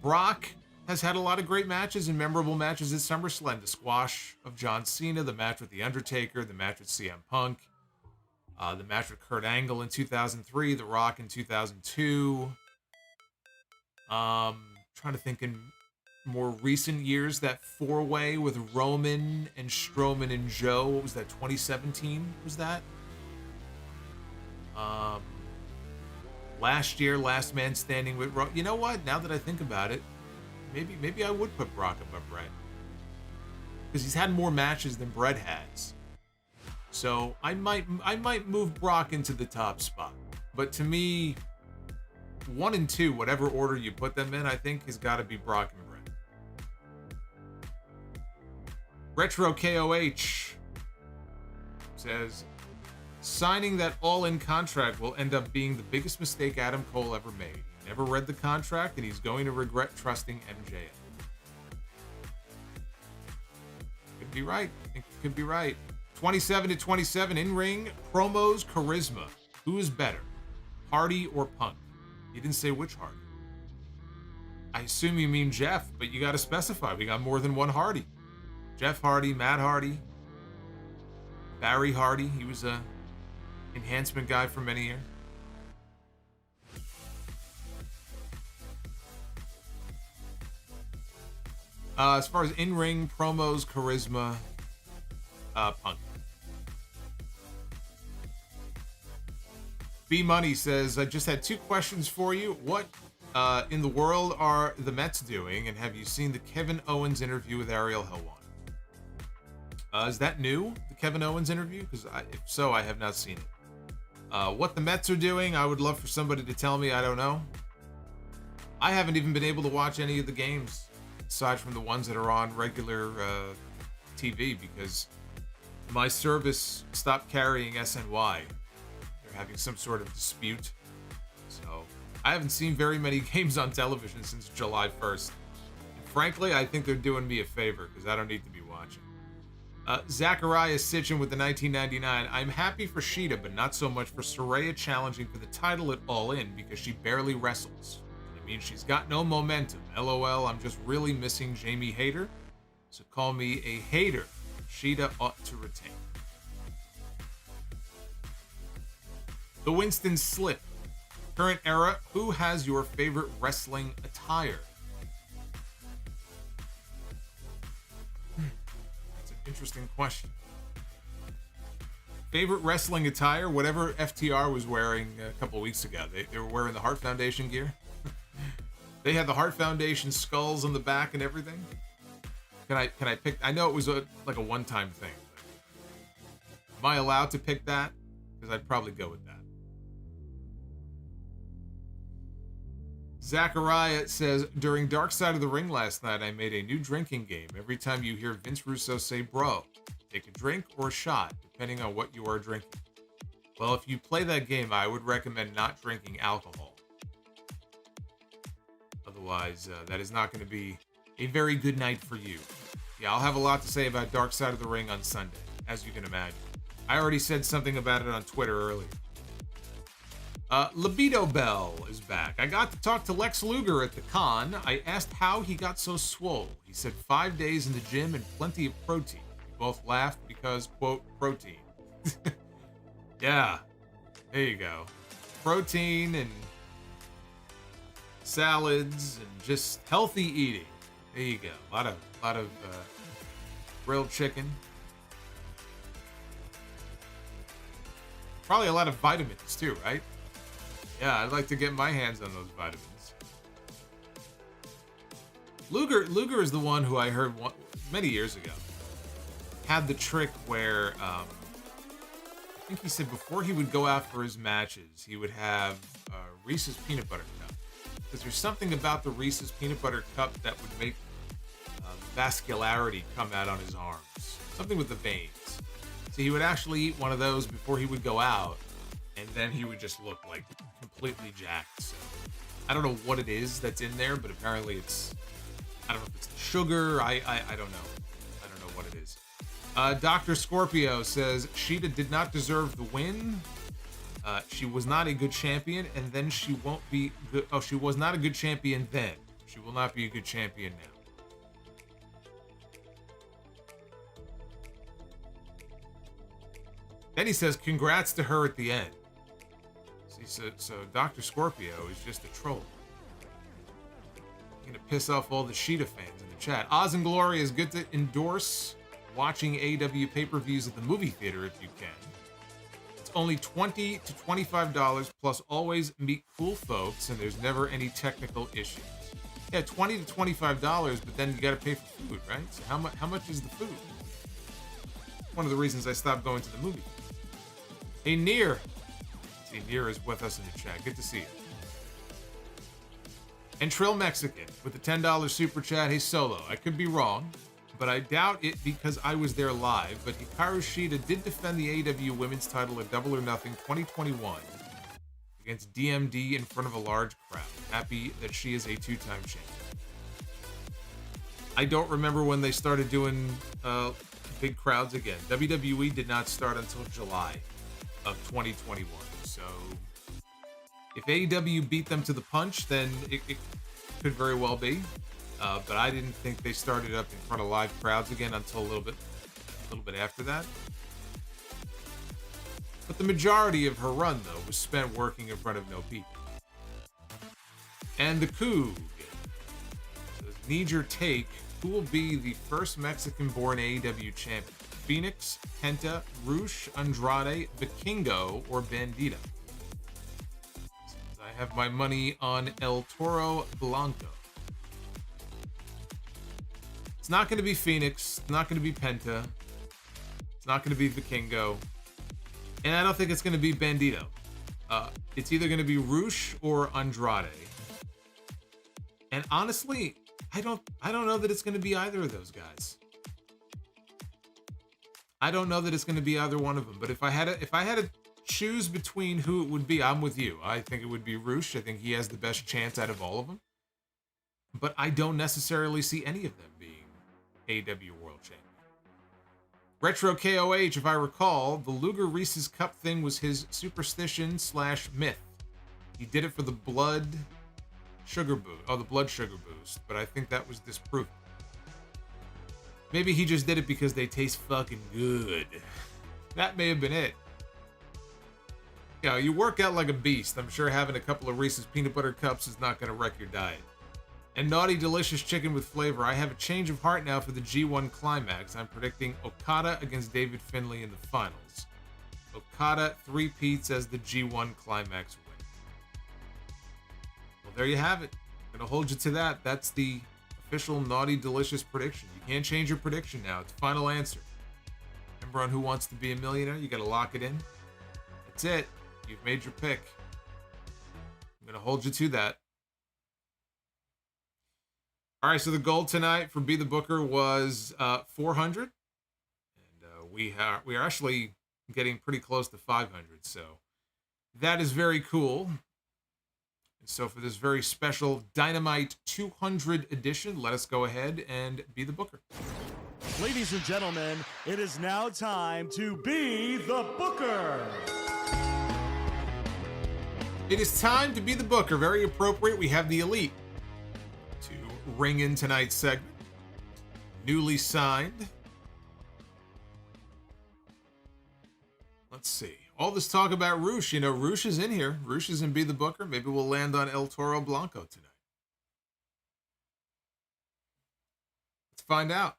Brock has had a lot of great matches and memorable matches at SummerSlam. The squash of John Cena, the match with The Undertaker, the match with CM Punk, the match with Kurt Angle in 2003, The Rock in 2002. Trying to think in more recent years, that 4-way with Roman and Strowman and Joe. What was that, 2017 was that? Last year, Last Man Standing with you know what? Now that I think about it, maybe I would put Brock above Brett, because he's had more matches than Brett has. So I might move Brock into the top spot. But to me, 1 and 2, whatever order you put them in, I think has got to be Brock and Brett. Retro KOH says, signing that all-in contract will end up being the biggest mistake Adam Cole ever made. He never read the contract, and he's going to regret trusting MJF. Could be right. I think could be right. 27-27 in-ring promos, charisma. Who is better, Hardy or Punk? You didn't say which Hardy. I assume you mean Jeff, but you got to specify. We got more than one Hardy. Jeff Hardy, Matt Hardy, Barry Hardy. He was a enhancement guy for many years. As far as in-ring promos, charisma, Punk. B Money says, I just had 2 questions for you. What in the world are the Mets doing? And have you seen the Kevin Owens interview with Ariel Helwan? Is that new, the Kevin Owens interview? Because if so, I have not seen it. What the Mets are doing, I would love for somebody to tell me. I don't know. I haven't even been able to watch any of the games, aside from the ones that are on regular TV, because my service stopped carrying SNY. They're having some sort of dispute. So I haven't seen very many games on television since July 1st. And frankly, I think they're doing me a favor, because I don't need to be watching. Zachariah Sitchin with the 1999. I'm happy for Shida, but not so much for Saraya challenging for the title at All In, because she barely wrestles. I mean, she's got no momentum. LOL, I'm just really missing Jamie Hayter. So call me a hater. Shida ought to retain. The Winston Slip. Current era, who has your favorite wrestling attire? That's an interesting question. Favorite wrestling attire? Whatever FTR was wearing a couple weeks ago. They were wearing the Hart Foundation gear. They had the Hart Foundation skulls on the back and everything. Can I pick? I know it was like a one-time thing. Am I allowed to pick that? Because I'd probably go with that. Zachariah says, during Dark Side of the Ring last night, I made a new drinking game. Every time you hear Vince Russo say bro, take a drink or a shot, depending on what you are drinking. Well, if you play that game, I would recommend not drinking alcohol. Otherwise, that is not going to be a very good night for you. Yeah, I'll have a lot to say about Dark Side of the Ring on Sunday, as you can imagine. I already said something about it on Twitter earlier. Libido Bell is back. I got to talk to Lex Luger at the con. I asked how he got so swole. He said 5 days in the gym and plenty of protein. We both laughed because, quote, protein. Yeah, there you go. Protein and salads and just healthy eating. There you go. A lot of grilled chicken. Probably a lot of vitamins too, right? Yeah, I'd like to get my hands on those vitamins. Luger is the one who I heard many years ago had the trick where I think he said before he would go out for his matches, he would have Reese's Peanut Butter Cup. Because there's something about the Reese's Peanut Butter Cup that would make vascularity come out on his arms. Something with the veins. So he would actually eat one of those before he would go out, and then he would just look like completely jacked. So I don't know what it is that's in there, but apparently it's, I don't know if it's the sugar. I don't know. I don't know what it is. Dr. Scorpio says Shida did not deserve the win. She was not a good champion, and then she won't be good. Oh, she was not a good champion then. She will not be a good champion now. Then he says, congrats to her at the end. So Dr. Scorpio is just a troll. Gonna piss off all the Shida fans in the chat. Oz and Glory is good to endorse watching AEW pay-per-views at the movie theater if you can. It's only $20 to $25, plus always meet cool folks, and there's never any technical issues. Yeah, $20 to $25, but then you gotta pay for food, right? So how much is the food? One of the reasons I stopped going to the movie. Hey, Near. See, Near is with us in the chat. Good to see you. And Trill Mexican with the $10 super chat. Hey, Solo, I could be wrong, but I doubt it because I was there live. But Hikaru Shida did defend the AEW Women's title at Double or Nothing 2021 against DMD in front of a large crowd. Happy that she is a two-time champion. I don't remember when they started doing big crowds again. WWE did not start until July of 2021. So if AEW beat them to the punch, then it could very well be. But I didn't think they started up in front of live crowds again until a little bit after that. But the majority of her run, though, was spent working in front of no people. And the Coog says, need your take. Who will be the first Mexican-born AEW champion? Phoenix, Penta, Rush, Andrade, Vikingo, or Bandito? I have my money on El Toro Blanco. It's not going to be Phoenix. It's not going to be Penta. It's not going to be Vikingo. And I don't think it's going to be Bandito. It's either going to be Rush or Andrade. And honestly, I don't know that it's going to be either of those guys. I don't know that it's going to be either one of them. But if I had to choose between who it would be, I'm with you. I think it would be Rush. I think he has the best chance out of all of them. But I don't necessarily see any of them being AEW World Champion. Retro KOH, if I recall, the Luger Reese's Cup thing was his superstition / myth. He did it for the blood sugar boost. Oh, the blood sugar boost. But I think that was disproven. Maybe he just did it because they taste fucking good. That may have been it. You know, you work out like a beast. I'm sure having a couple of Reese's Peanut Butter Cups is not going to wreck your diet. And Naughty Delicious Chicken with Flavor. I have a change of heart now for the G1 Climax. I'm predicting Okada against David Finlay in the finals. Okada three-peats as the G1 Climax win. Well, there you have it. I'm going to hold you to that. That's the official Naughty Delicious prediction. You can't change your prediction now. It's final answer. Remember on Who Wants to Be a Millionaire? You got to lock it in. That's it. You've made your pick. I'm going to hold you to that. All right, so the goal tonight for Be the Booker was 400. And we are actually getting pretty close to 500. So that is very cool. And so for this very special Dynamite 200 edition, let us go ahead and be the Booker. Ladies and gentlemen, it is now time to be the Booker. It is time to be the Booker. Very appropriate. We have the Elite to ring in tonight's segment. Newly signed. Let's see. All this talk about Roosh. You know, Roosh is in here. Roosh is in Be the Booker. Maybe we'll land on El Toro Blanco tonight. Let's find out.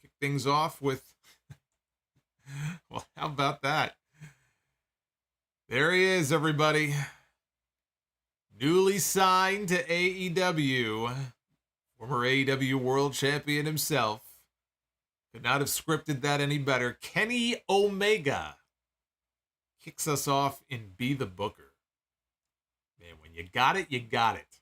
Kick things off with... well, how about that? There he is, everybody. Newly signed to AEW. Former AEW World Champion himself. Could not have scripted that any better. Kenny Omega kicks us off in Be the Booker. Man, when you got it, you got it.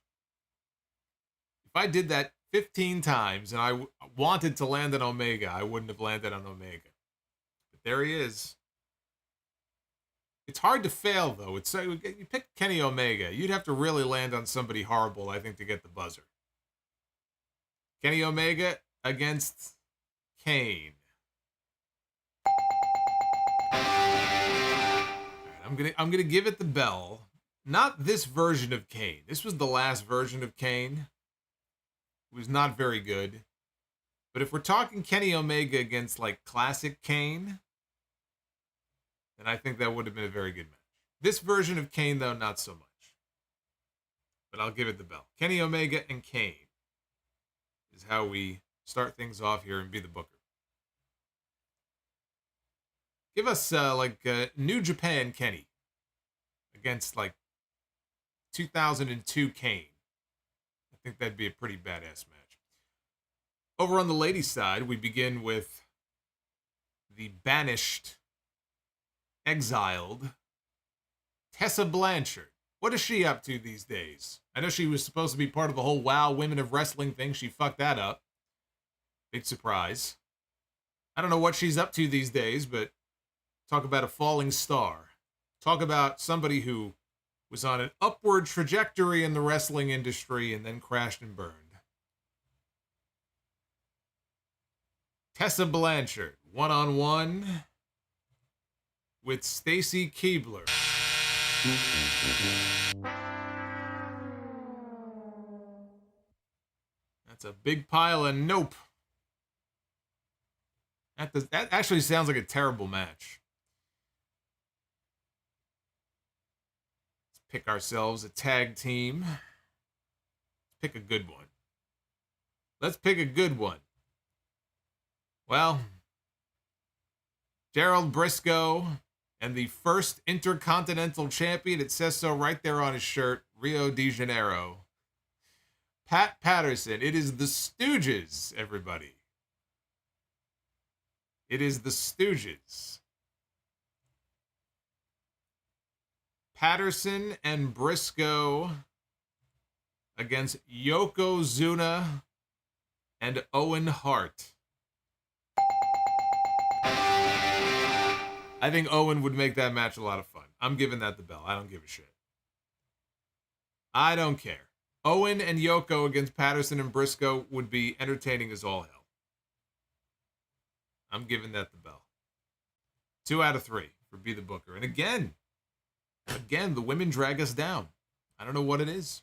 If I did that 15 times and I wanted to land on Omega, I wouldn't have landed on Omega. But there he is. It's hard to fail, though. It's you pick Kenny Omega. You'd have to really land on somebody horrible, I think, to get the buzzer. Kenny Omega against Kane. All right, I'm gonna give it the bell. Not this version of Kane. This was the last version of Kane. It was not very good. But if we're talking Kenny Omega against like classic Kane, then I think that would have been a very good match. This version of Kane, though, not so much. But I'll give it the bell. Kenny Omega and Kane is how we start things off here and Be the Booker. Give us New Japan Kenny against like 2002 Kane. I think that'd be a pretty badass match. Over on the ladies' side, we begin with the banished, exiled Tessa Blanchard. What is she up to these days? I know she was supposed to be part of the whole WOW Women of Wrestling thing. She fucked that up. Big surprise. I don't know what she's up to these days, but talk about a falling star. Talk about somebody who was on an upward trajectory in the wrestling industry and then crashed and burned. Tessa Blanchard, one-on-one with Stacy Keibler. That's a big pile of nope. That actually sounds like a terrible match. Let's pick ourselves a tag team. Pick a good one. Let's pick a good one. Well, Gerald Briscoe and the first Intercontinental Champion, it says so right there on his shirt, Rio de Janeiro. Pat Patterson. It is the Stooges, everybody. It is the Stooges. Patterson and Briscoe against Yokozuna and Owen Hart. I think Owen would make that match a lot of fun. I'm giving that the bell. I don't give a shit. I don't care. Owen and Yoko against Patterson and Briscoe would be entertaining as all hell. I'm giving that the bell. 2 out of 3 for Be the Booker. And again, the women drag us down. I don't know what it is.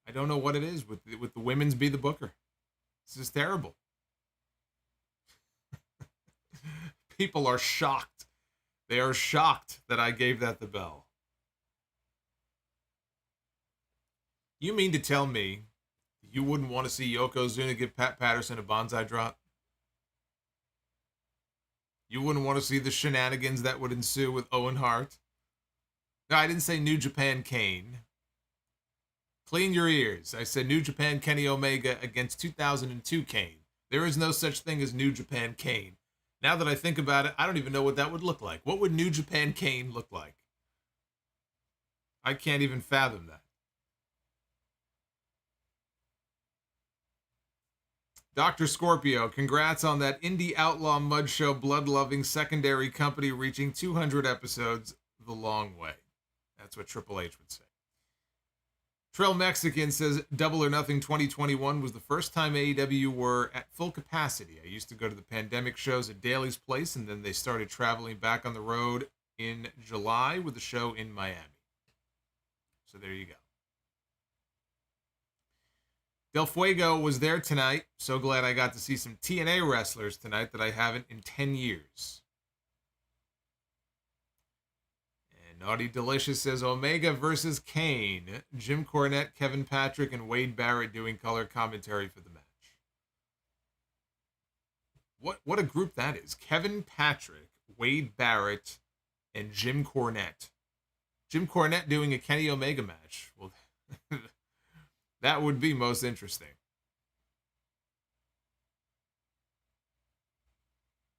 I don't know what it is with the women's Be the Booker. This is terrible. People are shocked. They are shocked that I gave that the bell. You mean to tell me you wouldn't want to see Yokozuna give Pat Patterson a bonsai drop? You wouldn't want to see the shenanigans that would ensue with Owen Hart? No, I didn't say New Japan Kane. Clean your ears. I said New Japan Kenny Omega against 2002 Kane. There is no such thing as New Japan Kane. Now that I think about it, I don't even know what that would look like. What would New Japan Kane look like? I can't even fathom that. Dr. Scorpio, congrats on that Indie Outlaw Mud Show blood-loving secondary company reaching 200 episodes the long way. That's what Triple H would say. Trail Mexican says, Double or Nothing 2021 was the first time AEW were at full capacity. I used to go to the pandemic shows at Daly's Place, and then they started traveling back on the road in July with a show in Miami. So there you go. Del Fuego was there tonight. So glad I got to see some TNA wrestlers tonight that I haven't in 10 years. Naughty Delicious says Omega versus Kane. Jim Cornette, Kevin Patrick, and Wade Barrett doing color commentary for the match. What a group that is. Kevin Patrick, Wade Barrett, and Jim Cornette. Jim Cornette doing a Kenny Omega match. Well, that would be most interesting.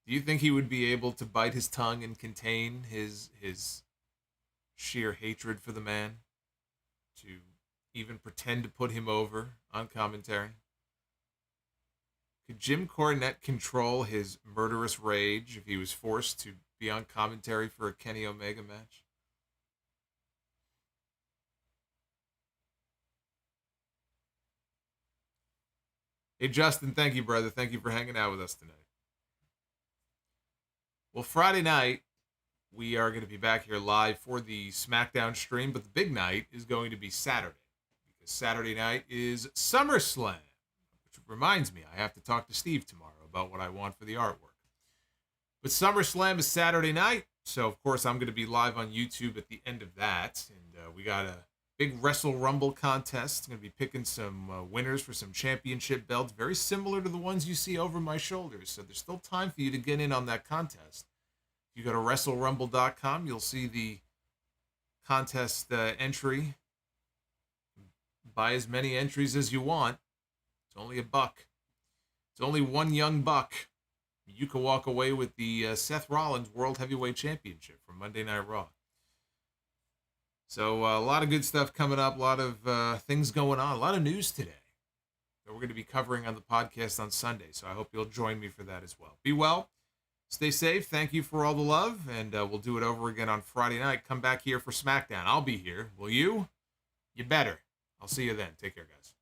Do you think he would be able to bite his tongue and contain his sheer hatred for the man to even pretend to put him over on commentary? Could Jim Cornette control his murderous rage if he was forced to be on commentary for a Kenny Omega match? Hey, Justin, thank you, brother. Thank you for hanging out with us tonight. Well, Friday night, we are going to be back here live for the SmackDown stream, but the big night is going to be Saturday, because Saturday night is SummerSlam, which reminds me, I have to talk to Steve tomorrow about what I want for the artwork. But SummerSlam is Saturday night, so of course I'm going to be live on YouTube at the end of that, and we got a big Wrestle Rumble contest. I'm going to be picking some winners for some championship belts, very similar to the ones you see over my shoulders, so there's still time for you to get in on that contest. You go to WrestleRumble.com, you'll see the contest entry. Buy as many entries as you want. It's only $1. It's only one young buck. You can walk away with the Seth Rollins World Heavyweight Championship from Monday Night Raw. So a lot of good stuff coming up, a lot of things going on, a lot of news today that we're going to be covering on the podcast on Sunday. So I hope you'll join me for that as well. Be well. Stay safe. Thank you for all the love, and we'll do it over again on Friday night. Come back here for SmackDown. I'll be here. Will you? You better. I'll see you then. Take care, guys.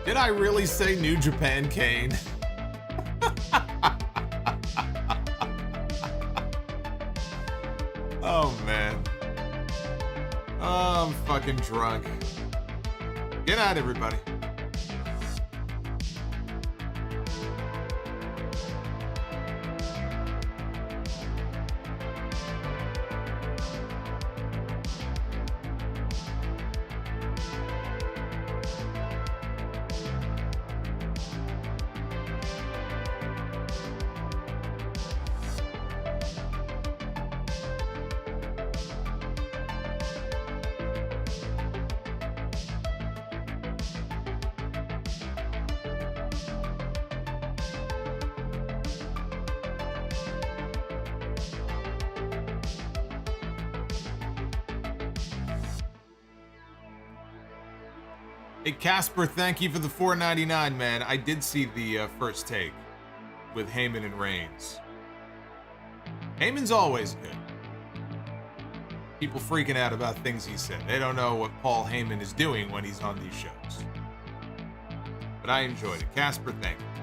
Did I really say New Japan Kane? Oh, man. Oh, I'm fucking drunk. Good night, everybody. Hey, Casper, thank you for the $4.99, man. I did see the first take. with Heyman and Reigns. Heyman's always good. People freaking out about things he said. They don't know what Paul Heyman is doing when he's on these shows. But I enjoyed it. Casper, thank you.